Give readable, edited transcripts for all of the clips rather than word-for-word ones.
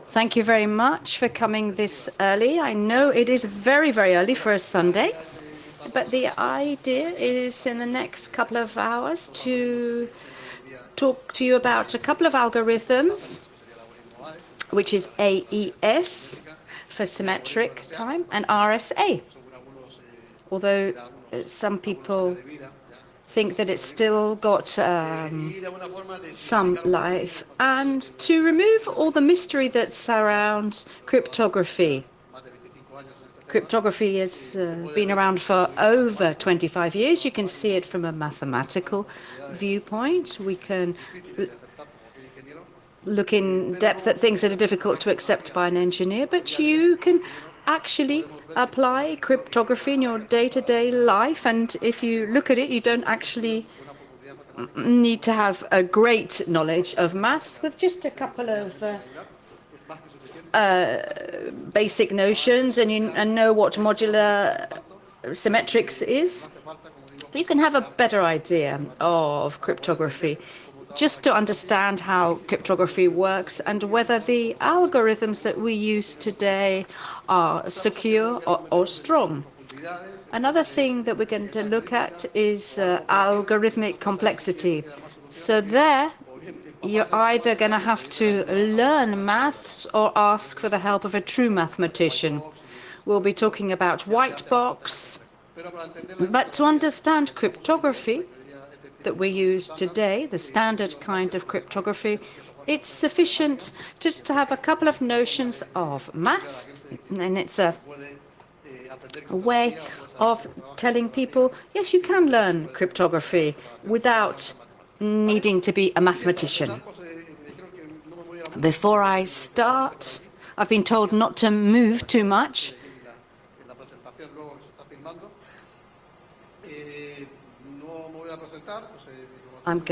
Thank you very much for coming this early. I know it is very, very early for a Sunday, but the idea is in the next couple of hours to talk to you about a couple of algorithms, which is AES for symmetric time and RSA. Although some people think that it's still got some life, and to remove all the mystery that surrounds cryptography. Cryptography has been around for over 25 years. You can see it from a mathematical viewpoint. We can look in depth at things that are difficult to accept by an engineer, but you can actually apply cryptography in your day-to-day life, and if you look at it, you don't actually need to have a great knowledge of maths. With just a couple of basic notions and know what modular symmetrics is, you can have a better idea of cryptography, just to understand how cryptography works and whether the algorithms that we use today are secure or strong. Another thing that we're going to look at is algorithmic complexity. So there, you're either going to have to learn maths or ask for the help of a true mathematician. We'll be talking about white box, but to understand cryptography that we use today, the standard kind of cryptography, it's sufficient just to have a couple of notions of maths, and it's a way of telling people, yes, you can learn cryptography without needing to be a mathematician. Before I start, I've been told not to move too much. I'm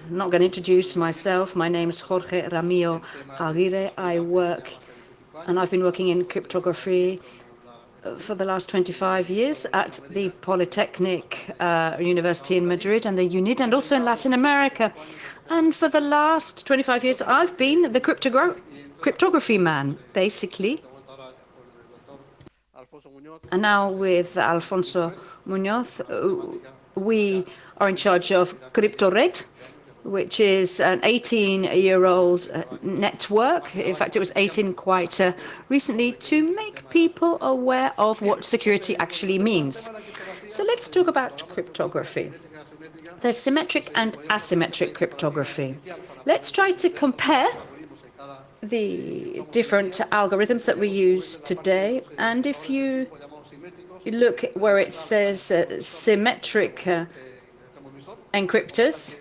not going to introduce myself. My name is Jorge Ramio Aguirre. I've been working in cryptography for the last 25 years at the Polytechnic University in Madrid and the UNIT, and also in Latin America. And for the last 25 years, I've been the cryptography man, basically. And now with Alfonso Muñoz, we are in charge of CryptoRed, which is an 18-year-old network. In fact, it was 18 quite recently, to make people aware of what security actually means. So let's talk about cryptography. There's symmetric and asymmetric cryptography. Let's try to compare the different algorithms that we use today. And if you look where it says symmetric encryptors,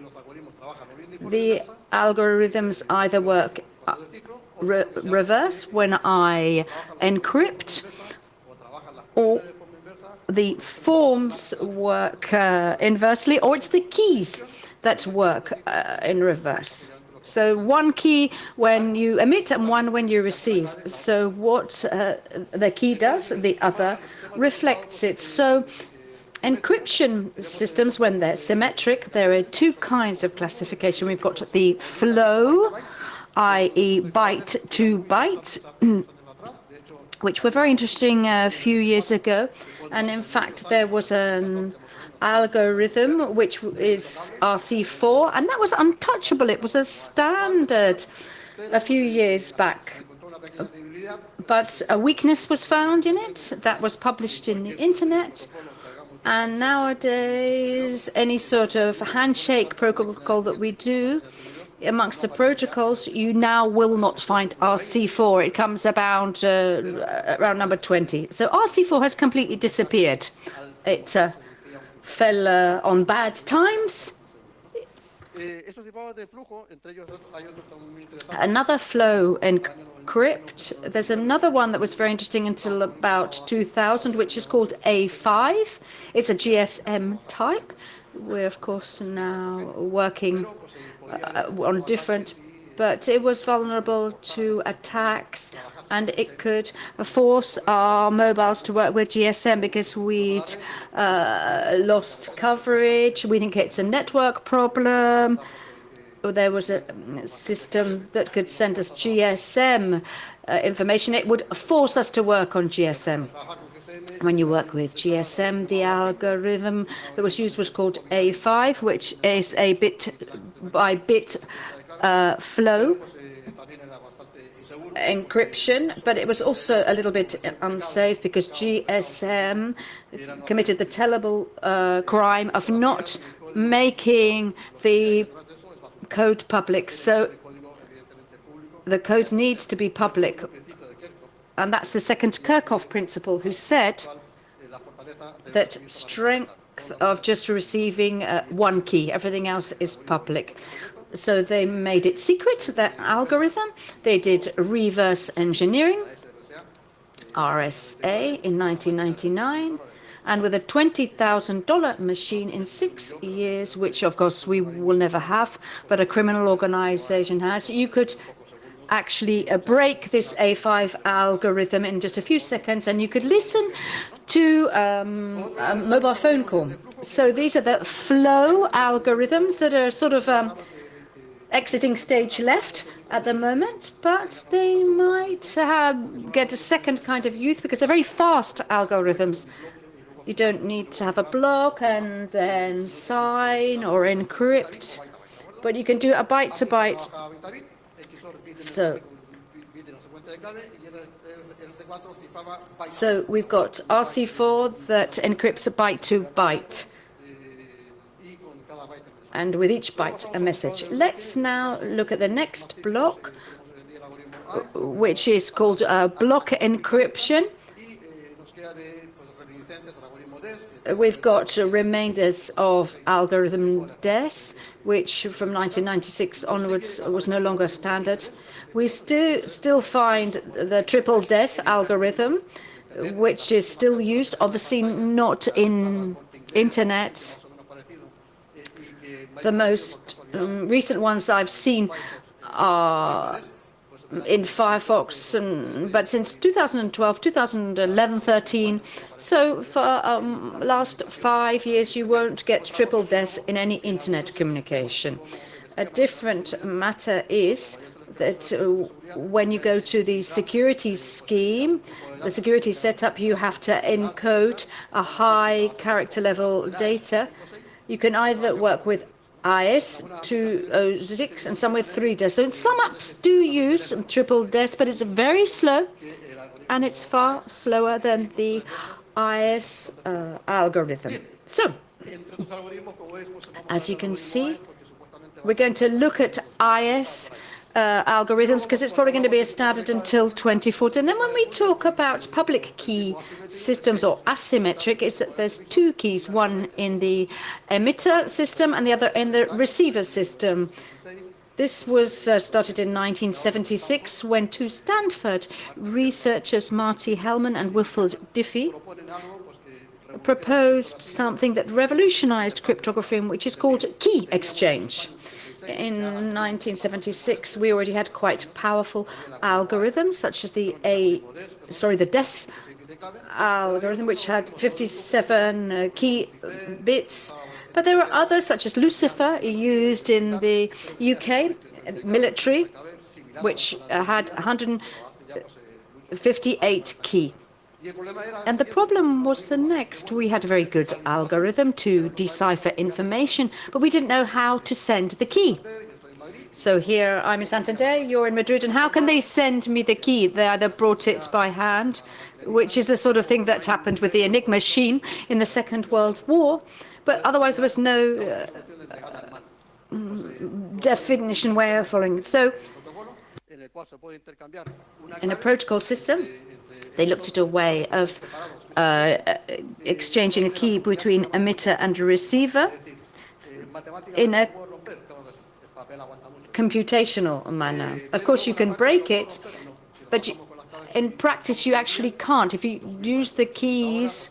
the algorithms either work reverse when I encrypt, or the forms work inversely, or it's the keys that work in reverse. So one key when you emit and one when you receive. So what the key does, the other reflects it. So encryption systems, when they're symmetric, there are two kinds of classification. We've got the flow, i.e. byte to byte, which were very interesting a few years ago. And in fact, there was an algorithm which is RC4, and that was untouchable. It was a standard a few years back. But a weakness was found in it that was published in the internet. And nowadays, any sort of handshake protocol that we do, amongst the protocols, you now will not find RC4. It comes about around number 20. So RC4 has completely disappeared. It fell on bad times. Another flow encrypt. There's another one that was very interesting until about 2000, which is called A5. It's a GSM type. We're, of course, now working on different, but it was vulnerable to attacks, and it could force our mobiles to work with GSM because we'd lost coverage. We think it's a network problem. there was a system that could send us GSM information. It would force us to work on GSM. When you work with GSM, the algorithm that was used was called A5, which is a bit-by-bit flow encryption, but it was also a little bit unsafe because GSM committed the terrible crime of not making the code public. So the code needs to be public. And that's the second Kirchhoff principle, who said that strength of just receiving one key, everything else is public. So they made it secret, that algorithm. They did reverse engineering, RSA, in 1999. And with a $20,000 machine in 6 years, which of course we will never have, but a criminal organization has, you could actually break this A5 algorithm in just a few seconds, and you could listen to a mobile phone call. So these are the flow algorithms that are sort of exiting stage left at the moment, but they might get a second kind of use because they're very fast algorithms. You don't need to have a block and then sign or encrypt, but you can do a byte-to-byte. So we've got RC4 that encrypts a byte to byte, and with each byte a message. Let's now look at the next block, which is called block encryption. We've got remainders of algorithm DES, which from 1996 onwards was no longer standard. We still find the triple DES algorithm, which is still used, obviously not in internet. The most recent ones I've seen are in Firefox, but since 2012, 2011, 13, so for last 5 years you won't get triple DES in any internet communication. A different matter is that when you go to the security scheme, the security setup, you have to encode a high character level data. You can either work with IS 206 and some with 3 DES. So some apps do use triple DES, but it's very slow, and it's far slower than the IS algorithm. So, as you can see, we're going to look at IS algorithms because it's probably going to be a standard until 2014. And then when we talk about public key systems or asymmetric, is that there's 2 keys, one in the emitter system and the other in the receiver system. This was started in 1976 when 2 Stanford researchers, Marty Hellman and Wilfred Diffie, proposed something that revolutionized cryptography, which is called key exchange. In 1976, we already had quite powerful algorithms, such as the DES algorithm, which had 57 key bits. But there were others, such as Lucifer, used in the UK military, which had 158 key. And the problem was the next. We had a very good algorithm to decipher information, but we didn't know how to send the key. So here I'm in Santander, you're in Madrid, and how can they send me the key? They either brought it by hand, which is the sort of thing that happened with the Enigma machine in the Second World War, but otherwise there was no definition way of following. So in a protocol system, they looked at a way of exchanging a key between emitter and a receiver in a computational manner. Of course, you can break it, but in practice, you actually can't. If you use the keys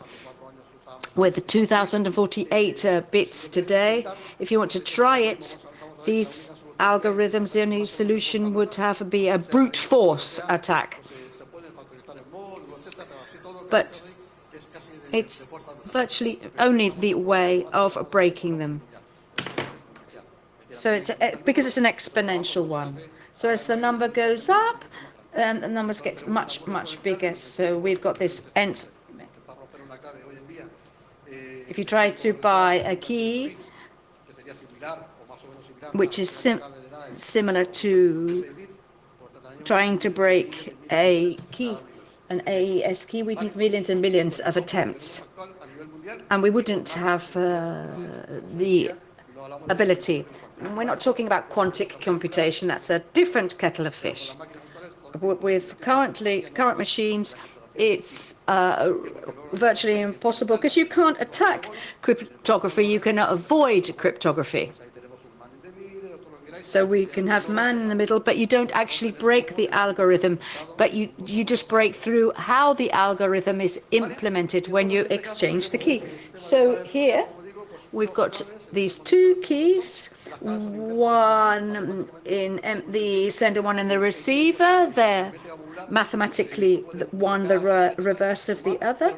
with the 2048 bits today, if you want to try it, these algorithms, the only solution would have to be a brute force attack. But it's virtually only the way of breaking them. So it's because it's an exponential one. So as the number goes up, then the numbers get much, much bigger. So we've got this nth. If you try to buy a key, which is similar to trying to break a key, an AES key, we need millions and millions of attempts. And we wouldn't have the ability. We're not talking about quantic computation, that's a different kettle of fish. With current machines, it's virtually impossible because you can't attack cryptography, you cannot avoid cryptography. So we can have man in the middle, but you don't actually break the algorithm, but you just break through how the algorithm is implemented when you exchange the key. So here we've got these two keys, one in the sender, one in the receiver. They're mathematically one the reverse of the other,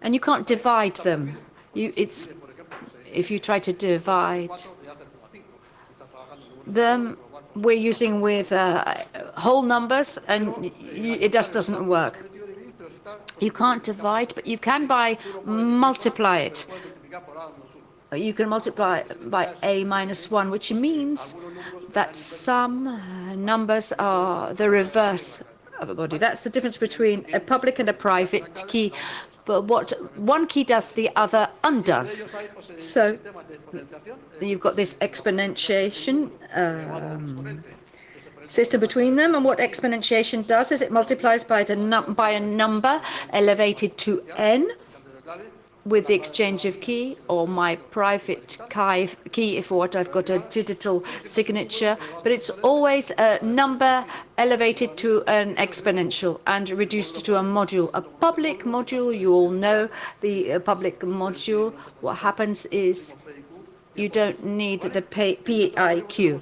and you can't divide them. If you try to divide them, we're using with whole numbers, and it just doesn't work. You can't divide, but you can multiply it. You can multiply by a minus 1, which means that some numbers are the reverse of a body. That's the difference between a public and a private key. But what one key does, the other undoes. So you've got this exponentiation system between them, and what exponentiation does is it multiplies by a number elevated to n with the exchange of key, or my private key if what I've got a digital signature, but it's always a number elevated to an exponential and reduced to a module. A public module, you all know the public module. What happens is you don't need the PIQ.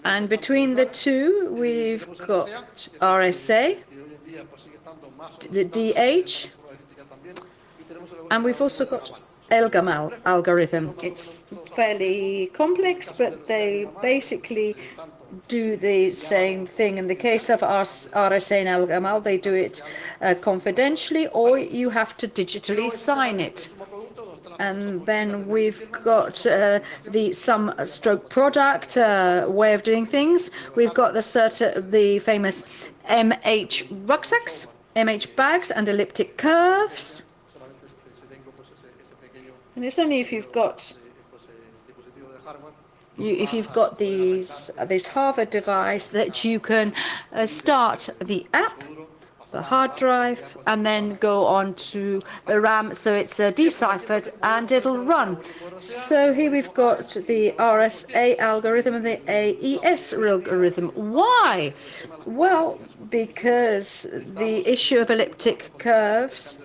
And between the two, we've got RSA, the DH, and we've also got ElGamal algorithm. It's fairly complex, but they basically do the same thing. In the case of RSA and ElGamal, they do it confidentially, or you have to digitally sign it. And then we've got the sum stroke product way of doing things. We've got the famous MH rucksacks, MH bags, and elliptic curves. And it's only if you've got this Harvard device that you can start the app, the hard drive, and then go on to the RAM, so it's deciphered and it'll run. So here we've got the RSA algorithm and the AES algorithm. Why? Well, because the issue of elliptic curves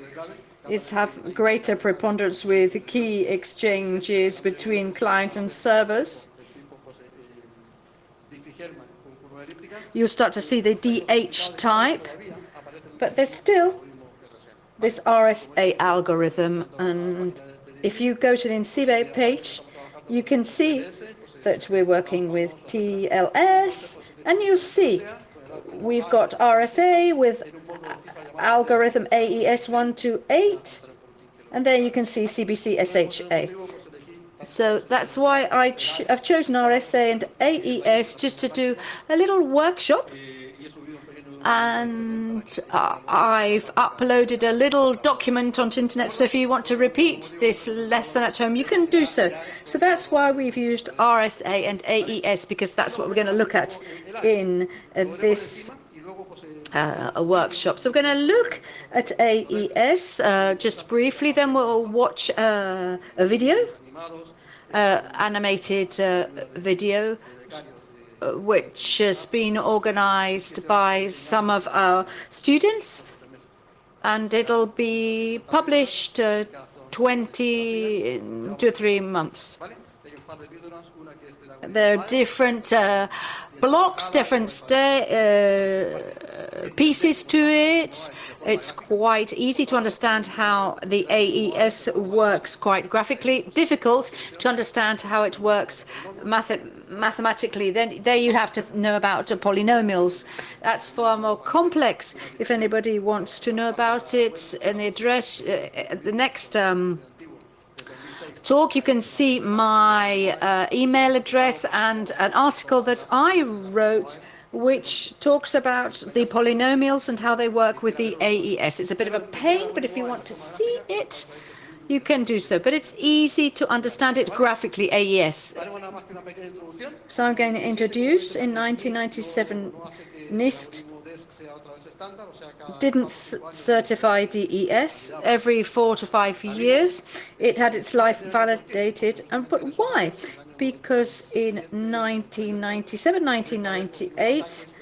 have greater preponderance with key exchanges between client and servers. You start to see the DH type, but there's still this RSA algorithm. And if you go to the INCIBE page, you can see that we're working with TLS, and you'll see we've got RSA with algorithm AES 128, and there you can see CBC SHA. So that's why I've chosen RSA and AES just to do a little workshop. And I've uploaded a little document onto internet, so if you want to repeat this lesson at home, you can do so. So that's why we've used RSA and AES, because that's what we're going to look at in this workshop. So we're going to look at AES just briefly, then we'll watch a video, animated video, which has been organized by some of our students, and it'll be published 2 to 3 months. There are different blocks, different pieces to it. It's quite easy to understand how the AES works quite graphically. Difficult to understand how it works mathematically. Then there you have to know about polynomials. That's far more complex. If anybody wants to know about it, in the address, the next talk, you can see my email address and an article that I wrote which talks about the polynomials and how they work with the AES. It's a bit of a pain, but if you want to see it, you can do so. But it's easy to understand it graphically, AES. So I'm going to introduce, in 1997, NIST didn't certify DES. Every 4 to 5 years, it had its life validated. But why? Because in 1997, 1998,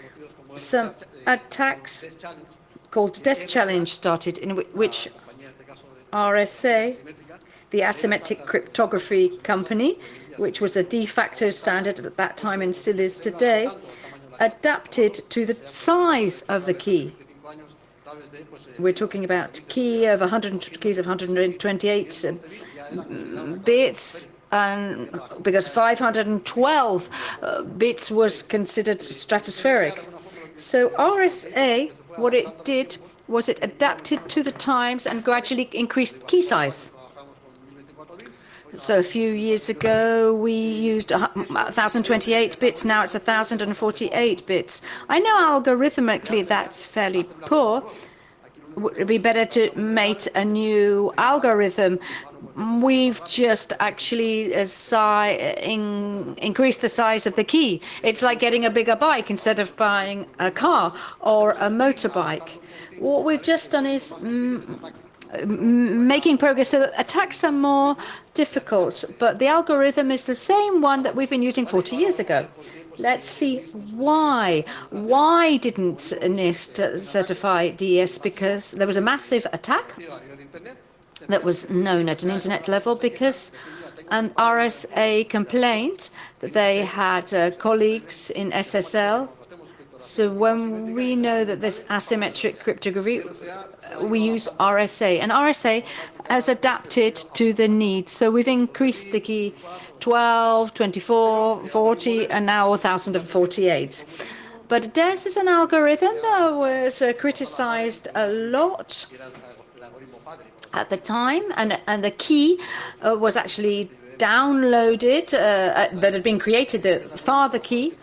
some attacks called Desk Challenge started, in which RSA, the asymmetric cryptography company, which was the de facto standard at that time and still is today, adapted to the size of the key. We're talking about keys of 128 bits, and because 512 bits was considered stratospheric. So RSA, what it did was it adapted to the times and gradually increased key size. So a few years ago, we used 1,028 bits. Now it's 1,048 bits. I know algorithmically that's fairly poor. Would it be better to make a new algorithm? We've just actually increased the size of the key. It's like getting a bigger bike instead of buying a car or a motorbike. What we've just done is making progress so that attacks are more difficult, but the algorithm is the same one that we've been using 40 years ago. Let's see why. Why didn't NIST certify DES? Because there was a massive attack that was known at an internet level, because an RSA complained that they had colleagues in SSL. So when we know that there's asymmetric cryptography, we use RSA. And RSA has adapted to the needs. So we've increased the key 12, 24, 40, and now 1,048. But DES is an algorithm that was criticized a lot at the time. And the key was actually downloaded, that had been created, the father key.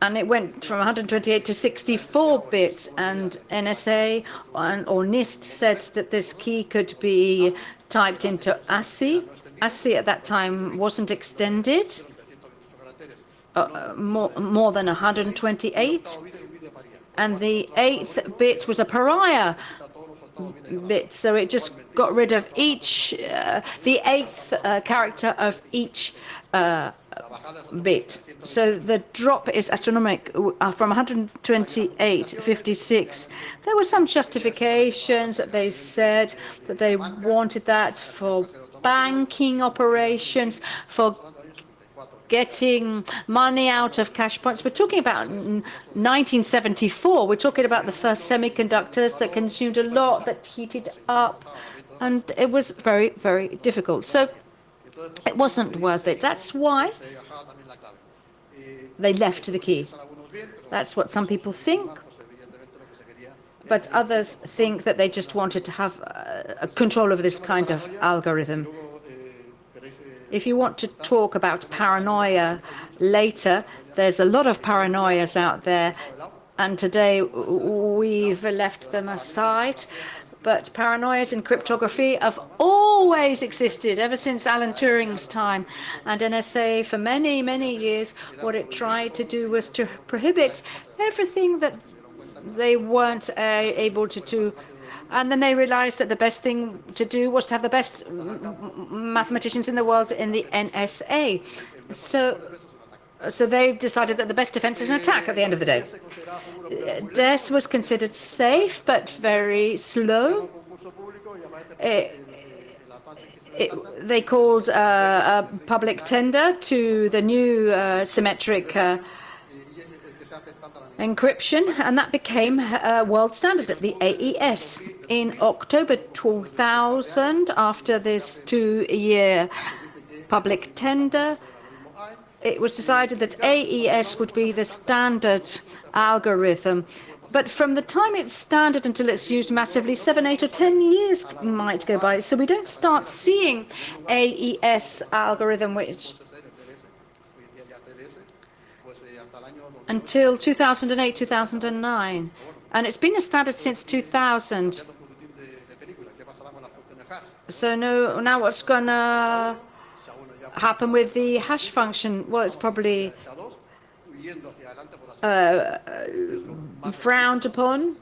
And it went from 128 to 64 bits, and NSA or NIST said that this key could be typed into ASCII. ASCII at that time wasn't extended, more than 128. And the 8th bit was a pariah bit, so it just got rid of each, the 8th character of each bit. So the drop is astronomical from 128 to 56. There were some justifications that they said that they wanted that for banking operations, for getting money out of cash points. We're talking about 1974. We're talking about the first semiconductors that consumed a lot, that heated up, and it was very, very difficult. So it wasn't worth it. That's why they left the key. That's what some people think, but others think that they just wanted to have control over this kind of algorithm. If you want to talk about paranoia later, there's a lot of paranoias out there, and today we've left them aside. But paranoias in cryptography have always existed, ever since Alan Turing's time. And NSA, for many, many years, what it tried to do was to prohibit everything that they weren't able to do. And then they realized that the best thing to do was to have the best mathematicians in the world in the NSA. So they decided that the best defense is an attack at the end of the day. DES was considered safe, but very slow. they called a public tender to the new symmetric encryption, and that became a world standard at the AES. In October 2000, after this 2-year public tender, it was decided that AES would be the standard algorithm. But from the time it's standard until it's used massively, 7, 8, or 10 years might go by. So we don't start seeing AES algorithm, which until 2008, 2009. And it's been a standard since 2000. So now what's going to happen with the hash function? Well, it's probably frowned upon.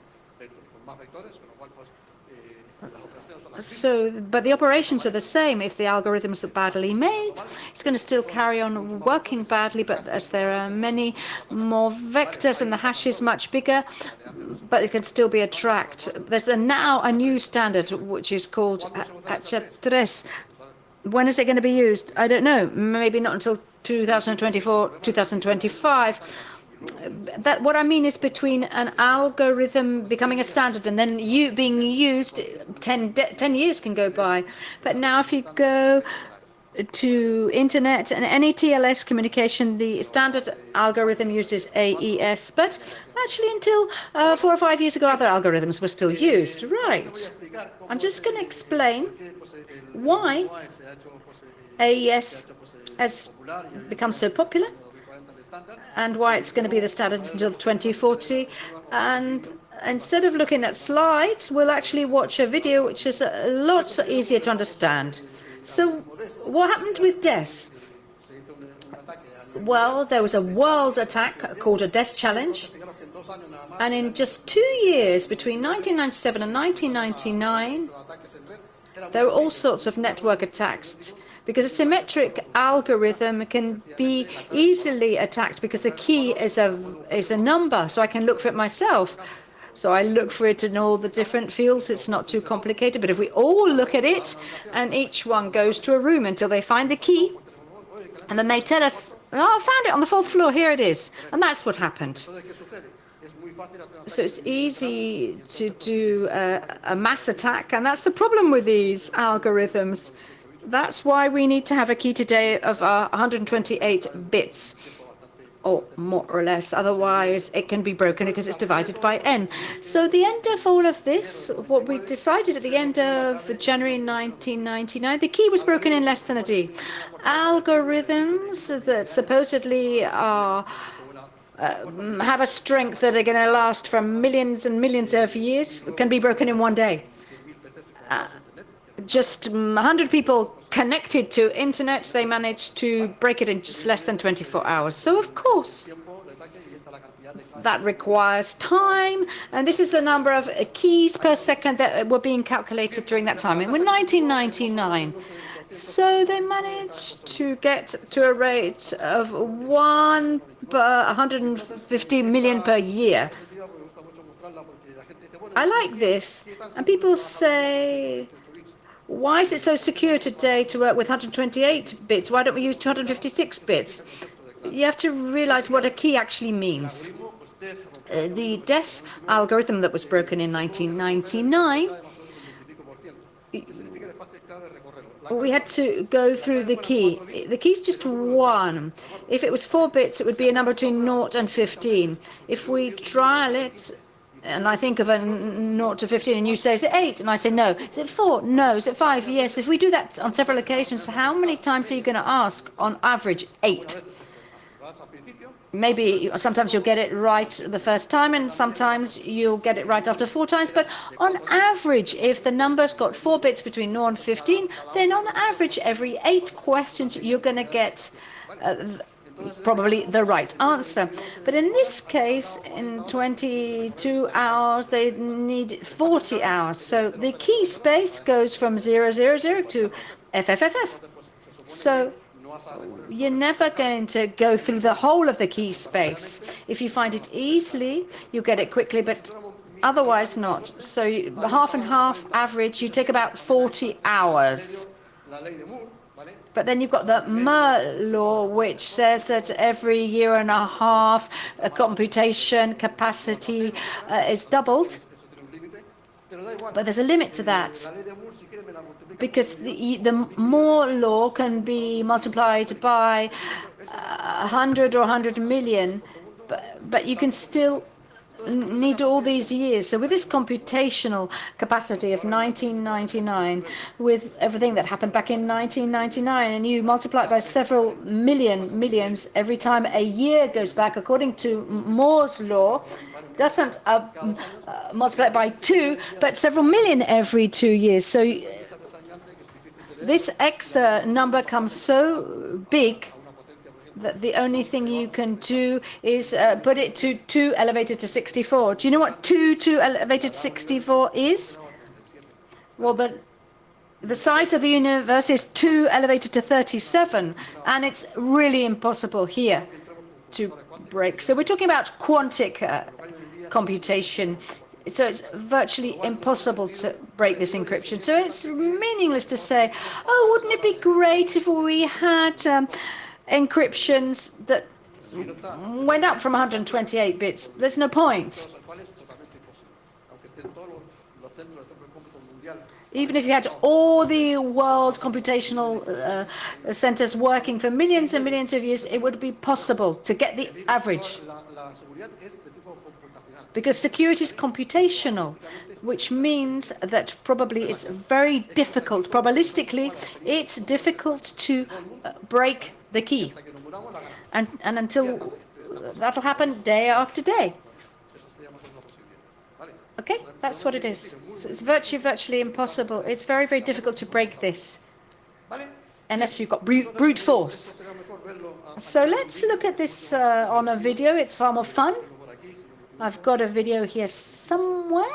But the operations are the same. If the algorithms are badly made, it's going to still carry on working badly, but as there are many more vectors and the hash is much bigger, but it can still be tracked. There's now a new standard, which is called H3. When is it going to be used? I don't know. Maybe not until 2024, 2025. What I mean is between an algorithm becoming a standard and then being used, 10 years can go by. But now if you go to internet and any TLS communication, the standard algorithm used is AES. But actually until 4 or 5 years ago, other algorithms were still used. Right. I'm just going to explain why AES has become so popular and why it's going to be the standard until 2040. And instead of looking at slides, we'll actually watch a video which is a lot easier to understand. So what happened with DES? Well, there was a world attack called a DES challenge. And in just 2 years, between 1997 and 1999, there were all sorts of network attacks. Because a symmetric algorithm can be easily attacked because the key is a number, so I can look for it myself. So I look for it in all the different fields. It's not too complicated. But if we all look at it and each one goes to a room until they find the key, and then they tell us, oh, I found it on the 4th floor, here it is. And that's what happened. So it's easy to do a mass attack, and that's the problem with these algorithms. That's why we need to have a key today of 128 bits, or more or less. Otherwise, it can be broken because it's divided by n. So the end of all of this, what we decided at the end of January 1999, the key was broken in less than a day. Algorithms that supposedly are have a strength that are going to last for millions and millions of years can be broken in 1 day. Just 100 people connected to internet, they managed to break it in just less than 24 hours. So of course, that requires time, and this is the number of keys per second that were being calculated during that time. And in 1999, so they managed to get to a rate of 1 per 150 million per year. I like this, and people say, why is it so secure today to work with 128 bits? Why don't we use 256 bits? You have to realize what a key actually means. The DES algorithm that was broken in 1999, we had to go through the key. The key is just 1. If it was 4 bits, it would be a number between 0 and 15. If we trial it, and I think of a 0 to 15, and you say, is it 8? And I say, no. Is it 4? No. Is it 5? Yes. If we do that on several occasions, how many times are you going to ask? On average, 8. Maybe sometimes you'll get it right the first time, and sometimes you'll get it right after 4 times. But on average, if the number's got 4 bits between 0 and 15, then on average, every 8 questions, you're going to get probably the right answer. But in this case, in 22 hours, they need 40 hours. So the key space goes from 000 to FFFF. So you're never going to go through the whole of the key space. If you find it easily, you get it quickly, but otherwise not. So half and half average, you take about 40 hours. But then you've got the Moore law, which says that every year and a half, computation capacity is doubled. But there's a limit to that, because the Moore law can be multiplied by 100 or 100 million, but you can still need all these years. So with this computational capacity of 1999, with everything that happened back in 1999, and you multiply it by several millions every time a year goes back, according to Moore's law, doesn't multiply it by 2, but several million every 2 years. So this X number comes so big that the only thing you can do is put it to 2 elevated to 64. Do you know what 2 elevated to 64 is? Well, the size of the universe is 2 elevated to 37, and it's really impossible here to break. So we're talking about quantic computation. So it's virtually impossible to break this encryption. So it's meaningless to say, oh, wouldn't it be great if we had encryptions that went up from 128 bits. There's no point. Even if you had all the world computational centers working for millions and millions of years, it would be possible to get the average. Because security is computational, which means that probably it's very difficult, probabilistically, it's difficult to break the key. And until that'll happen day after day. Okay, that's what it is. So it's virtually impossible. It's very, very difficult to break this, unless you've got brute force. So let's look at this on a video. It's far more fun. I've got a video here somewhere.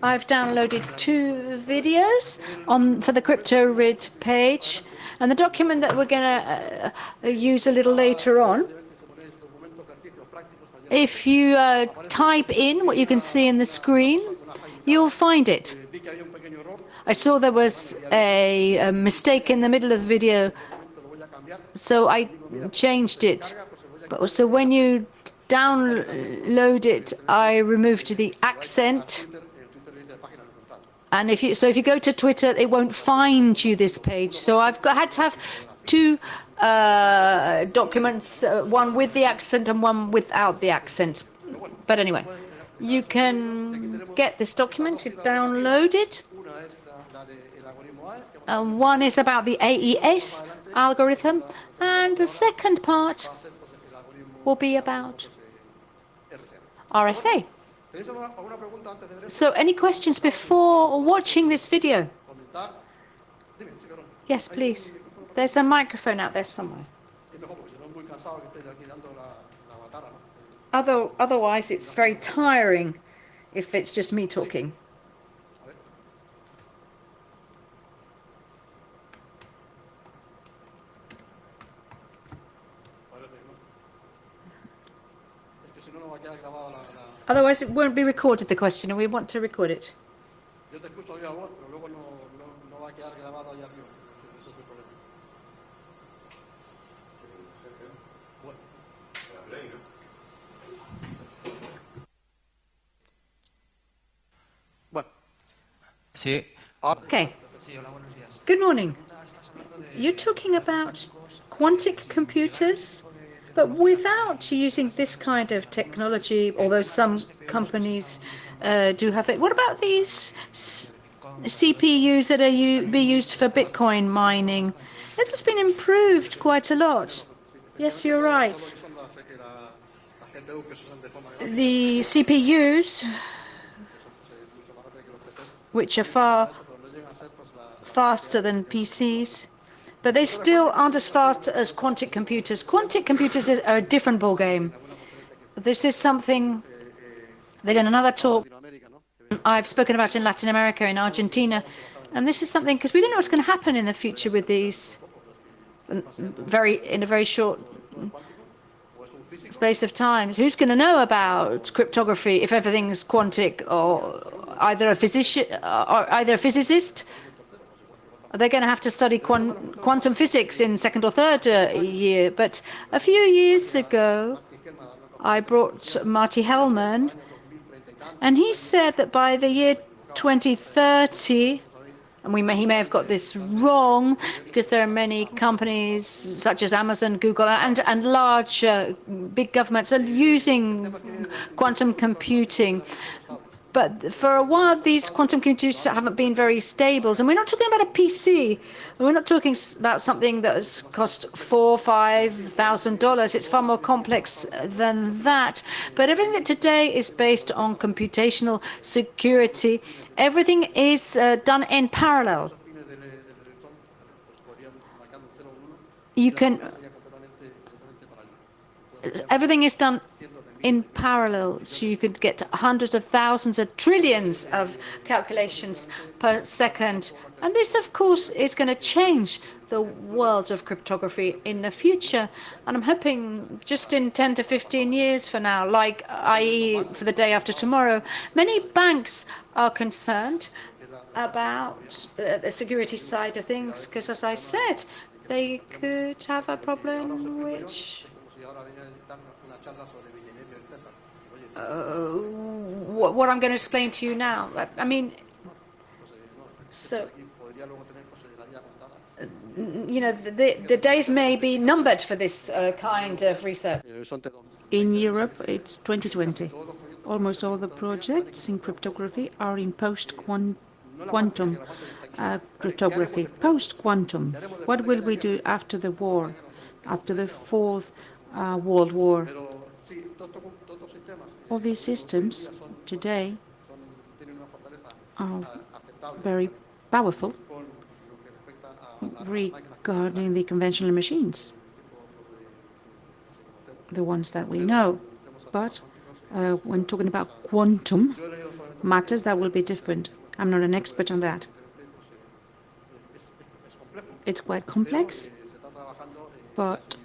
I've downloaded 2 videos for the CryptoRid page, and the document that we're going to use a little later on. If you type in what you can see in the screen, you'll find it. I saw there was a mistake in the middle of the video, so I changed it. So when you download it, I removed the accent. And if you go to Twitter, it won't find you this page. So I've had to have 2 documents, one with the accent and one without the accent. But anyway, you can get this document, you download it. One is about the AES algorithm, and the second part will be about RSA. So any questions before watching this video? Yes, please. There's a microphone out there somewhere. Otherwise, it's very tiring if it's just me talking. Otherwise, it won't be recorded, the question, and we want to record it. Okay. Good morning. You're talking about quantic computers, but without using this kind of technology, although some companies do have it. What about these CPUs that are be used for Bitcoin mining? It has been improved quite a lot. Yes, you're right. The CPUs, which are far faster than PCs, but they still aren't as fast as quantic computers. Quantic computers are a different ballgame. This is something that in another talk I've spoken about in Latin America, in Argentina, and this is something, because we don't know what's going to happen in the future with these in a very short space of time. So who's going to know about cryptography if everything's quantic, or either a physicist they're going to have to study quantum physics in second or third year. But a few years ago, I brought Marty Hellman, and he said that by the year 2030, and he may have got this wrong, because there are many companies such as Amazon, Google, and large big governments are using quantum computing. But for a while, these quantum computers haven't been very stable. And we're not talking about a PC. We're not talking about something that has cost $4,000 or $5,000. It's far more complex than that. But everything that today is based on computational security, everything is done in parallel. Everything is done in parallel, so you could get hundreds of thousands of trillions of calculations per second. And this, of course, is going to change the world of cryptography in the future. And I'm hoping just in 10 to 15 years for now, like i.e. for the day after tomorrow, many banks are concerned about the security side of things, because as I said, they could have a problem which what I'm going to explain to you now. I mean, so, you know, the days may be numbered for this kind of research. In Europe, it's 2020. Almost all the projects in cryptography are in post-quantum cryptography. Post-quantum. What will we do after the war, after the Fourth World War? All these systems today are very powerful regarding the conventional machines, the ones that we know. But when talking about quantum matters, that will be different. I'm not an expert on that. It's quite complex, but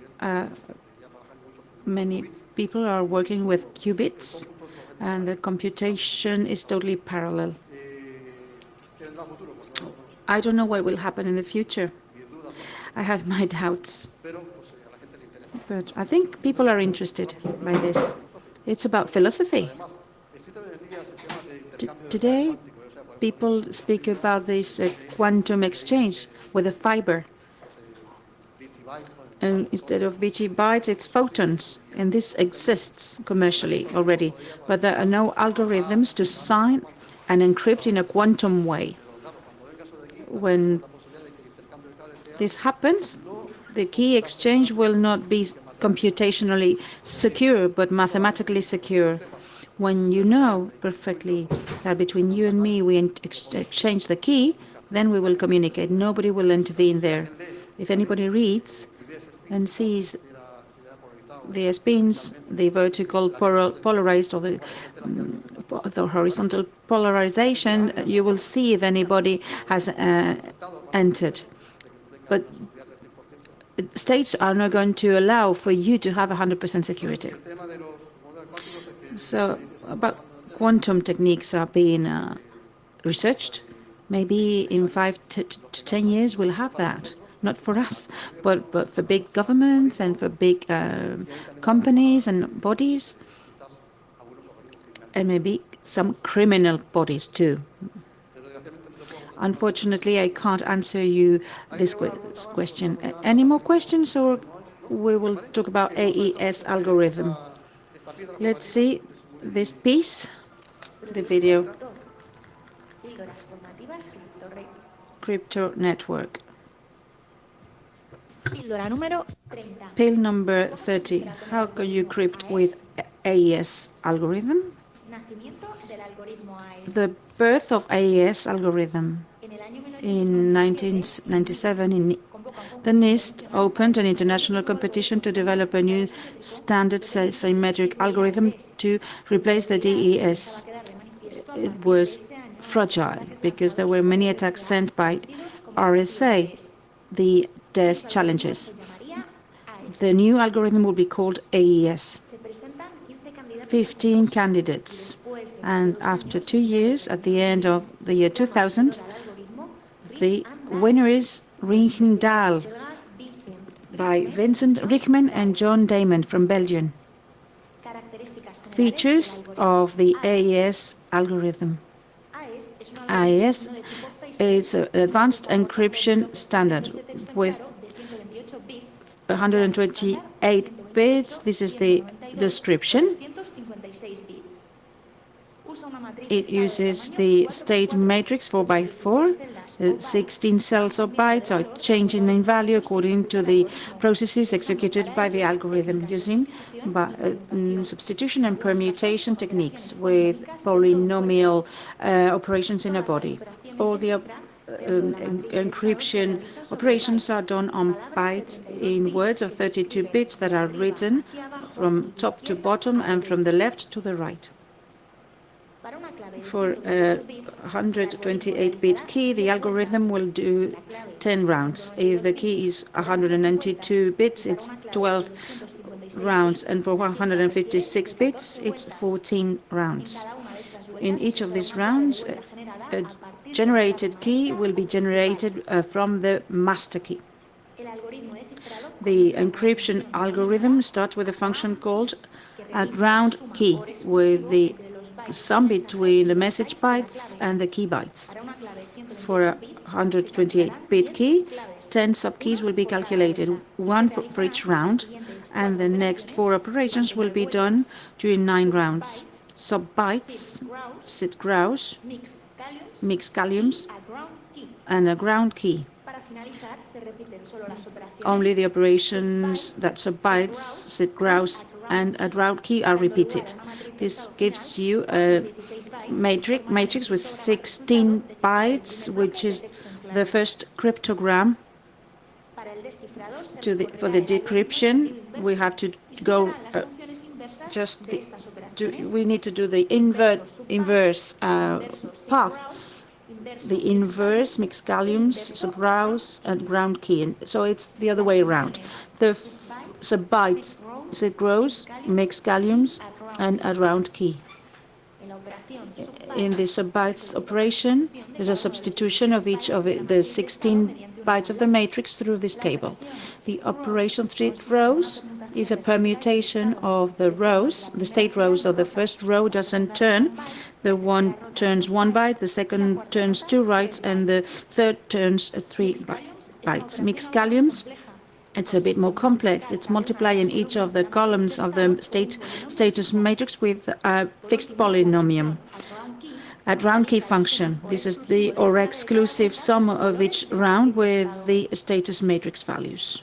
many people are working with qubits, and the computation is totally parallel. I don't know what will happen in the future. I have my doubts. But I think people are interested by this. It's about philosophy. Today, people speak about this quantum exchange with a fiber. And instead of BT bytes, it's photons. And this exists commercially already. But there are no algorithms to sign and encrypt in a quantum way. When this happens, the key exchange will not be computationally secure, but mathematically secure. When you know perfectly that between you and me we exchange the key, then we will communicate. Nobody will intervene there. If anybody reads and sees the spins, the vertical polarized or the horizontal polarization, you will see if anybody has entered. But states are not going to allow for you to have 100% security. So about quantum techniques are being researched. Maybe in 5 to 10 years we'll have that. Not for us, but for big governments and for big companies and bodies, and maybe some criminal bodies too. Unfortunately, I can't answer you this question. Any more questions, or we will talk about AES algorithm? Let's see this piece, the video. Crypto network. Pill number 30. How can you crypt with AES algorithm? The birth of AES algorithm. In 1997, the NIST opened an international competition to develop a new standard symmetric algorithm to replace the DES. It was fragile because there were many attacks sent by RSA, the DES challenges. The new algorithm will be called AES. 15 candidates. And after 2 years, at the end of the year 2000, the Winner is Rijndael by Vincent Rickman and John Damon from Belgium. Features of the AES algorithm. AES is an advanced encryption standard with 128 bits. This is the description. It uses the state matrix 4 by 4. 16 cells or bytes are changing in value according to the processes executed by the algorithm using substitution and permutation techniques with polynomial operations in a body. All the encryption operations are done on bytes in words of 32 bits that are written from top to bottom and from the left to the right. For a 128-bit key, the algorithm will do 10 rounds. If the key is 192 bits, it's 12 rounds, and for 156 bits, it's 14 rounds. In each of these rounds, a generated key will be generated from the master key. The encryption algorithm starts with a function called a round key, with the sum between the message bytes and the key bytes. For a 128-bit key, 10 subkeys will be calculated, one for each round, and the next 4 operations will be done during 9 rounds. Subbytes, sit grouse, mixed galliums, and a ground key. Only the operations that subbytes, sit grouse, and a round key are repeated. This gives you a matrix with 16 bytes, which is the first cryptogram. For the decryption, we have to go we need to do the inverse path. The inverse, mixed galliums, subrouse, and ground key. And so it's the other way around. The subbytes, sit grouse, mixed galliums, and a round key. In the subbytes operation, there's a substitution of each of the 16 bytes of the matrix through this table. The operation sit rows is a permutation of the rows. The state rows of the first row doesn't turn. The one turns 1 byte, the second turns 2 bytes, and the third turns 3 bytes. Mixed galliums, it's a bit more complex. It's multiplying each of the columns of the status matrix with a fixed polynomial. A round key function. This is the or exclusive sum of each round with the status matrix values.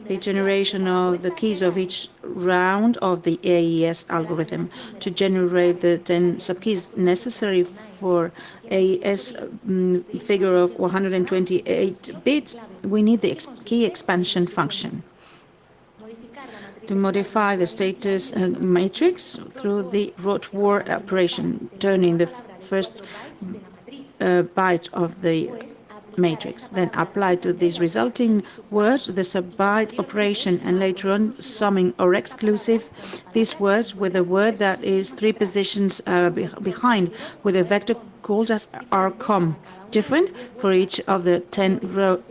The generation of the keys of each round of the AES algorithm. To generate the 10 subkeys necessary for AES figure of 128 bits, we need the key expansion function. To modify the status matrix through the root word operation, turning the first byte of the matrix, then apply to this resulting word the subbyte operation, and later on summing or exclusive this word with a word that is 3 positions behind, with a vector called as rcom, different for each of the 10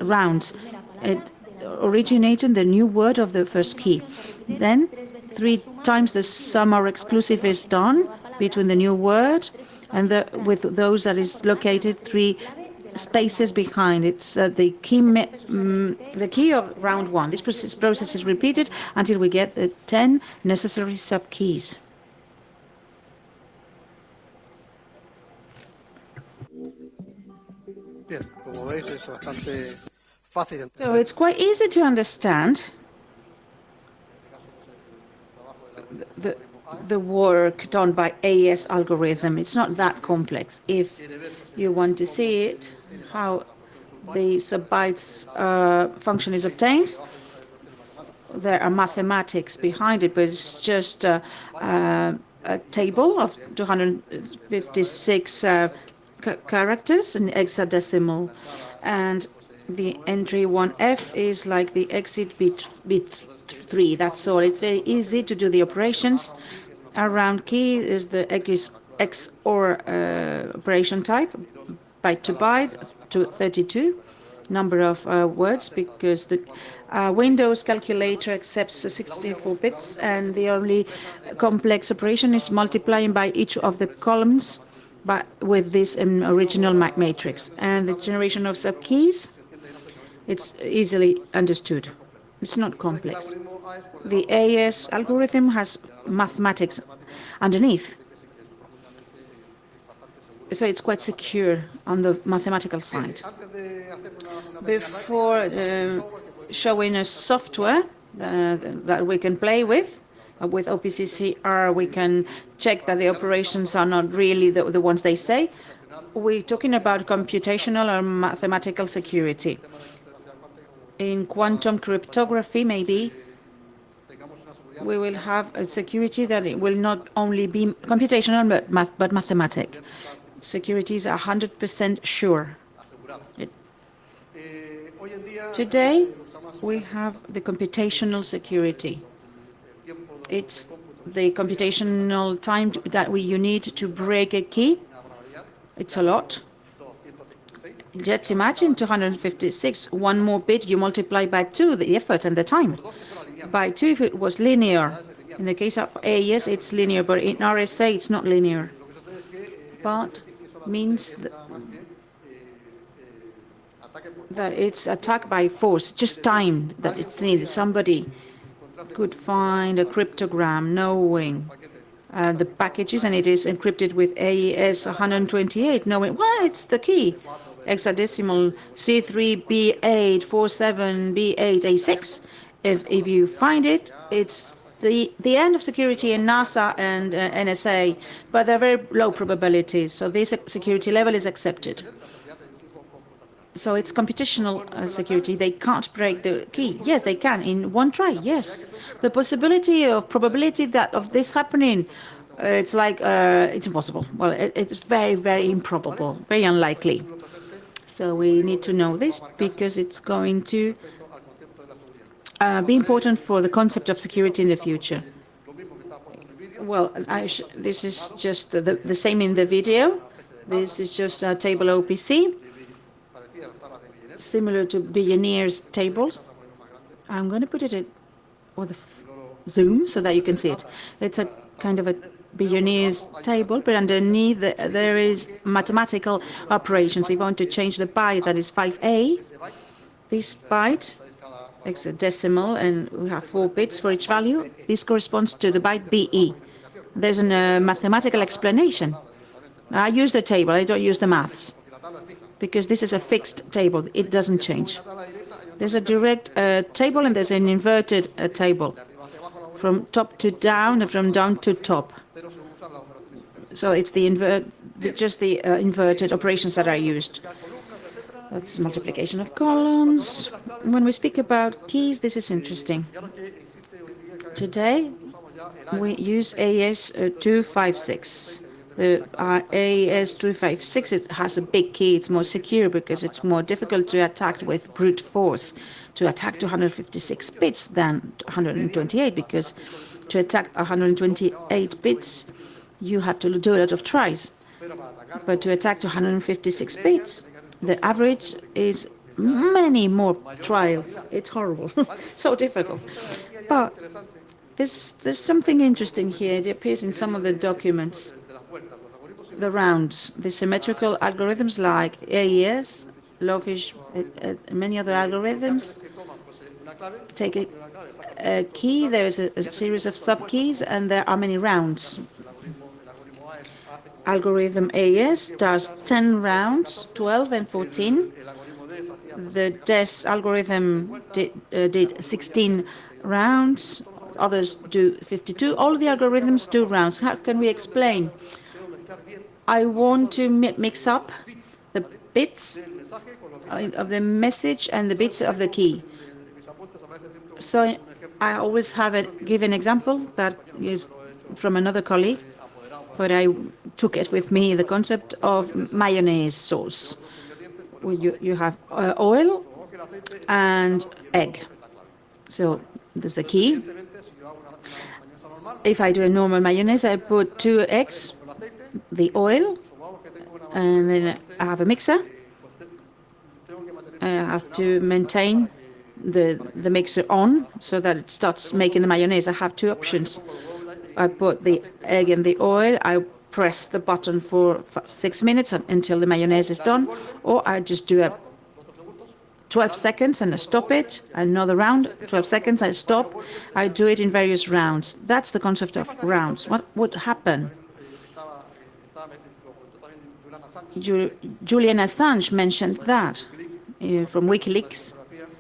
rounds, originating the new word of the first key. Then 3 times the sum or exclusive is done between the new word and with those that is located 3 spaces behind. It's the key of round 1. This process is repeated until we get the 10 necessary subkeys. So it's quite easy to understand the work done by AES algorithm. It's not that complex. If you want to see it, how the subbytes function is obtained, there are mathematics behind it, but it's just a table of 256 characters in hexadecimal, and the entry 1F is like the exit bit 3. That's all. It's very easy to do the operations. A round key is the XOR operation type. byte to byte to 32 number of words, because the Windows calculator accepts 64 bits, and the only complex operation is multiplying by each of the columns with this original matrix. And the generation of subkeys, it's easily understood. It's not complex. The AES algorithm has mathematics underneath, so it's quite secure on the mathematical side. Before showing a software that we can play with OPCCR, we can check that the operations are not really the ones they say. We're talking about computational or mathematical security. In quantum cryptography, maybe we will have a security that it will not only be computational but mathematic. Security is 100% sure. Today, we have the computational security. It's the computational time that you need to break a key. It's a lot. Just imagine 256, one more bit, you multiply by 2, the effort and the time. By 2 if it was linear. In the case of AES, it's linear, but in RSA, it's not linear. But means that it's attack by force, just time that it's needed. Somebody could find a cryptogram knowing the packages, and it is encrypted with AES 128, knowing, well, it's the key. Hexadecimal C3B847B8A6. If you find it, it's the end of security in NASA and NSA, but they're very low probabilities, so this security level is accepted. So it's computational security. They can't break the key. Yes, they can in one try. Yes, the possibility of probability that of this happening, it's like it's impossible. Well, it's very, very improbable, very unlikely. So we need to know this because it's going to be important for the concept of security in the future. Well, this is just the same in the video. This is just a table OPC, similar to Billionaire's tables. I'm going to put it with a zoom so that you can see it. It's a kind of a Billionaire's table, but underneath there is mathematical operations. If you want to change the byte, that is 5A, this byte, hexadecimal, and we have 4 bits for each value. This corresponds to the byte BE. There's a mathematical explanation. I use the table, I don't use the maths, because this is a fixed table. It doesn't change. There's a direct table and there's an inverted table, from top to down and from down to top. So it's the inverted operations that are used. That's multiplication of columns. When we speak about keys, this is interesting. Today, we use AES 256. The AES 256, it has a big key. It's more secure because it's more difficult to attack with brute force, to attack 256 bits than 128, because to attack 128 bits, you have to do a lot of tries. But to attack 256 bits, the average is many more trials. It's horrible, so difficult. But there's something interesting here. It appears in some of the documents. The rounds, the symmetrical algorithms like AES, Lowfish, many other algorithms take a key, there is a series of sub-keys, and there are many rounds. Algorithm AES does 10 rounds, 12 and 14. The DES algorithm did 16 rounds, others do 52. All the algorithms do rounds. How can we explain? I want to mix up the bits of the message and the bits of the key. So I always give an example that is from another colleague, but I took it with me, the concept of mayonnaise sauce. You have oil and egg. So there's the key. If I do a normal mayonnaise, I put 2 eggs, the oil, And then I have a mixer. I have to maintain the mixer on so that it starts making the mayonnaise. I have two options. I put the egg in the oil, I press the button for 6 minutes until the mayonnaise is done, or I just do a 12 seconds and I stop it, another round, 12 seconds, I stop. I do it in various rounds. That's the concept of rounds. What would happen? Julian Assange mentioned that from WikiLeaks.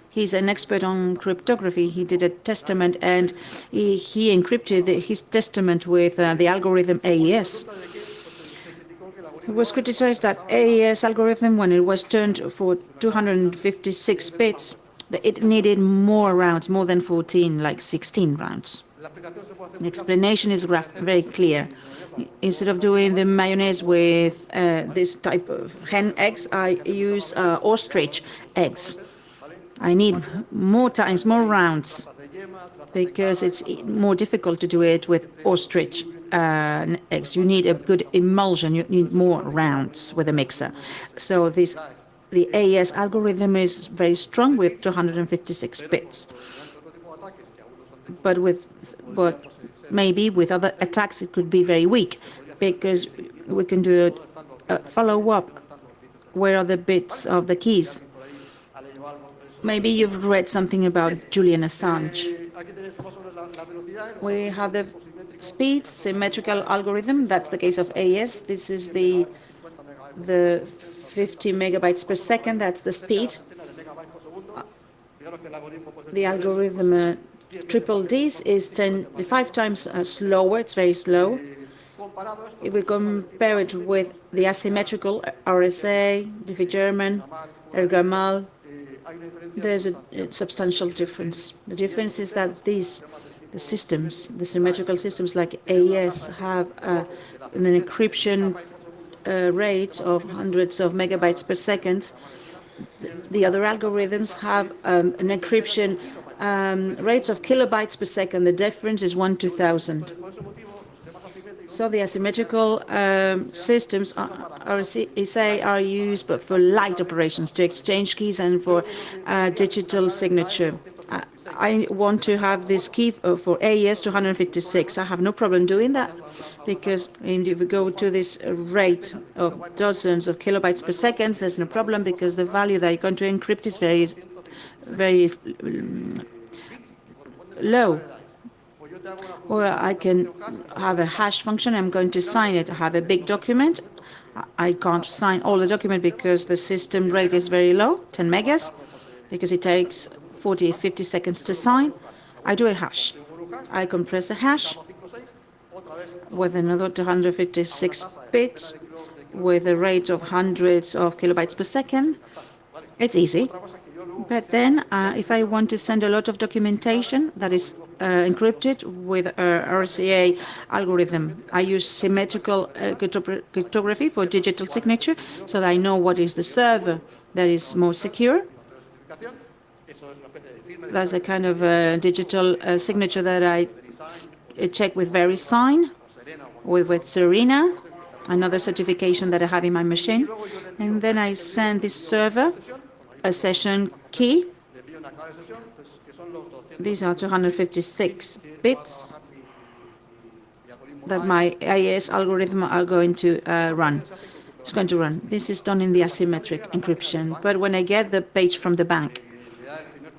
He's an expert on cryptography. He did a testament and he encrypted his testament with the algorithm AES. It was criticized that AES algorithm, when it was turned for 256 bits, it needed more rounds, more than 14, like 16 rounds. The explanation is very clear. Instead of doing the mayonnaise with this type of hen eggs, I use ostrich eggs. I need more times, more rounds, because it's more difficult to do it with ostrich eggs. You need a good emulsion. You need more rounds with a mixer. So the AES algorithm is very strong with 256 bits. But maybe with other attacks it could be very weak, because we can do a follow-up. Where are the bits of the keys? Maybe you've read something about Julian Assange. We have the speed symmetrical algorithm. That's the case of AES. This is the 50 megabytes per second. That's the speed. The algorithm triple D's is 5 times slower. It's very slow. If we compare it with the asymmetrical RSA, Diffie-German, Ergamal, there's a substantial difference. The difference is that the systems, the symmetrical systems like AES, have an encryption rate of hundreds of megabytes per second. The other algorithms have an encryption rates of kilobytes per second. The difference is 1 to 1,000. So the asymmetrical systems are used but for light operations, to exchange keys and for digital signature. I want to have this key for AES 256. I have no problem doing that, because if we go to this rate of dozens of kilobytes per second, there's no problem, because the value that you're going to encrypt is very low. Or I can have a hash function. I'm going to sign it. I have a big document. I can't sign all the document because the system rate is very low, 10 megas, because it takes 40, 50 seconds to sign. I do a hash. I compress the hash with another 256 bits with a rate of hundreds of kilobytes per second. It's easy. But then if I want to send a lot of documentation that is encrypted with RCA algorithm, I use symmetrical cryptography for digital signature, so that I know what is the server that is more secure. That's a kind of digital signature that I check with VeriSign, with Serena, another certification that I have in my machine. And then I send this server a session key. These are 256 bits that my AES algorithm are going to run. It's going to run. This is done in the asymmetric encryption. But when I get the page from the bank,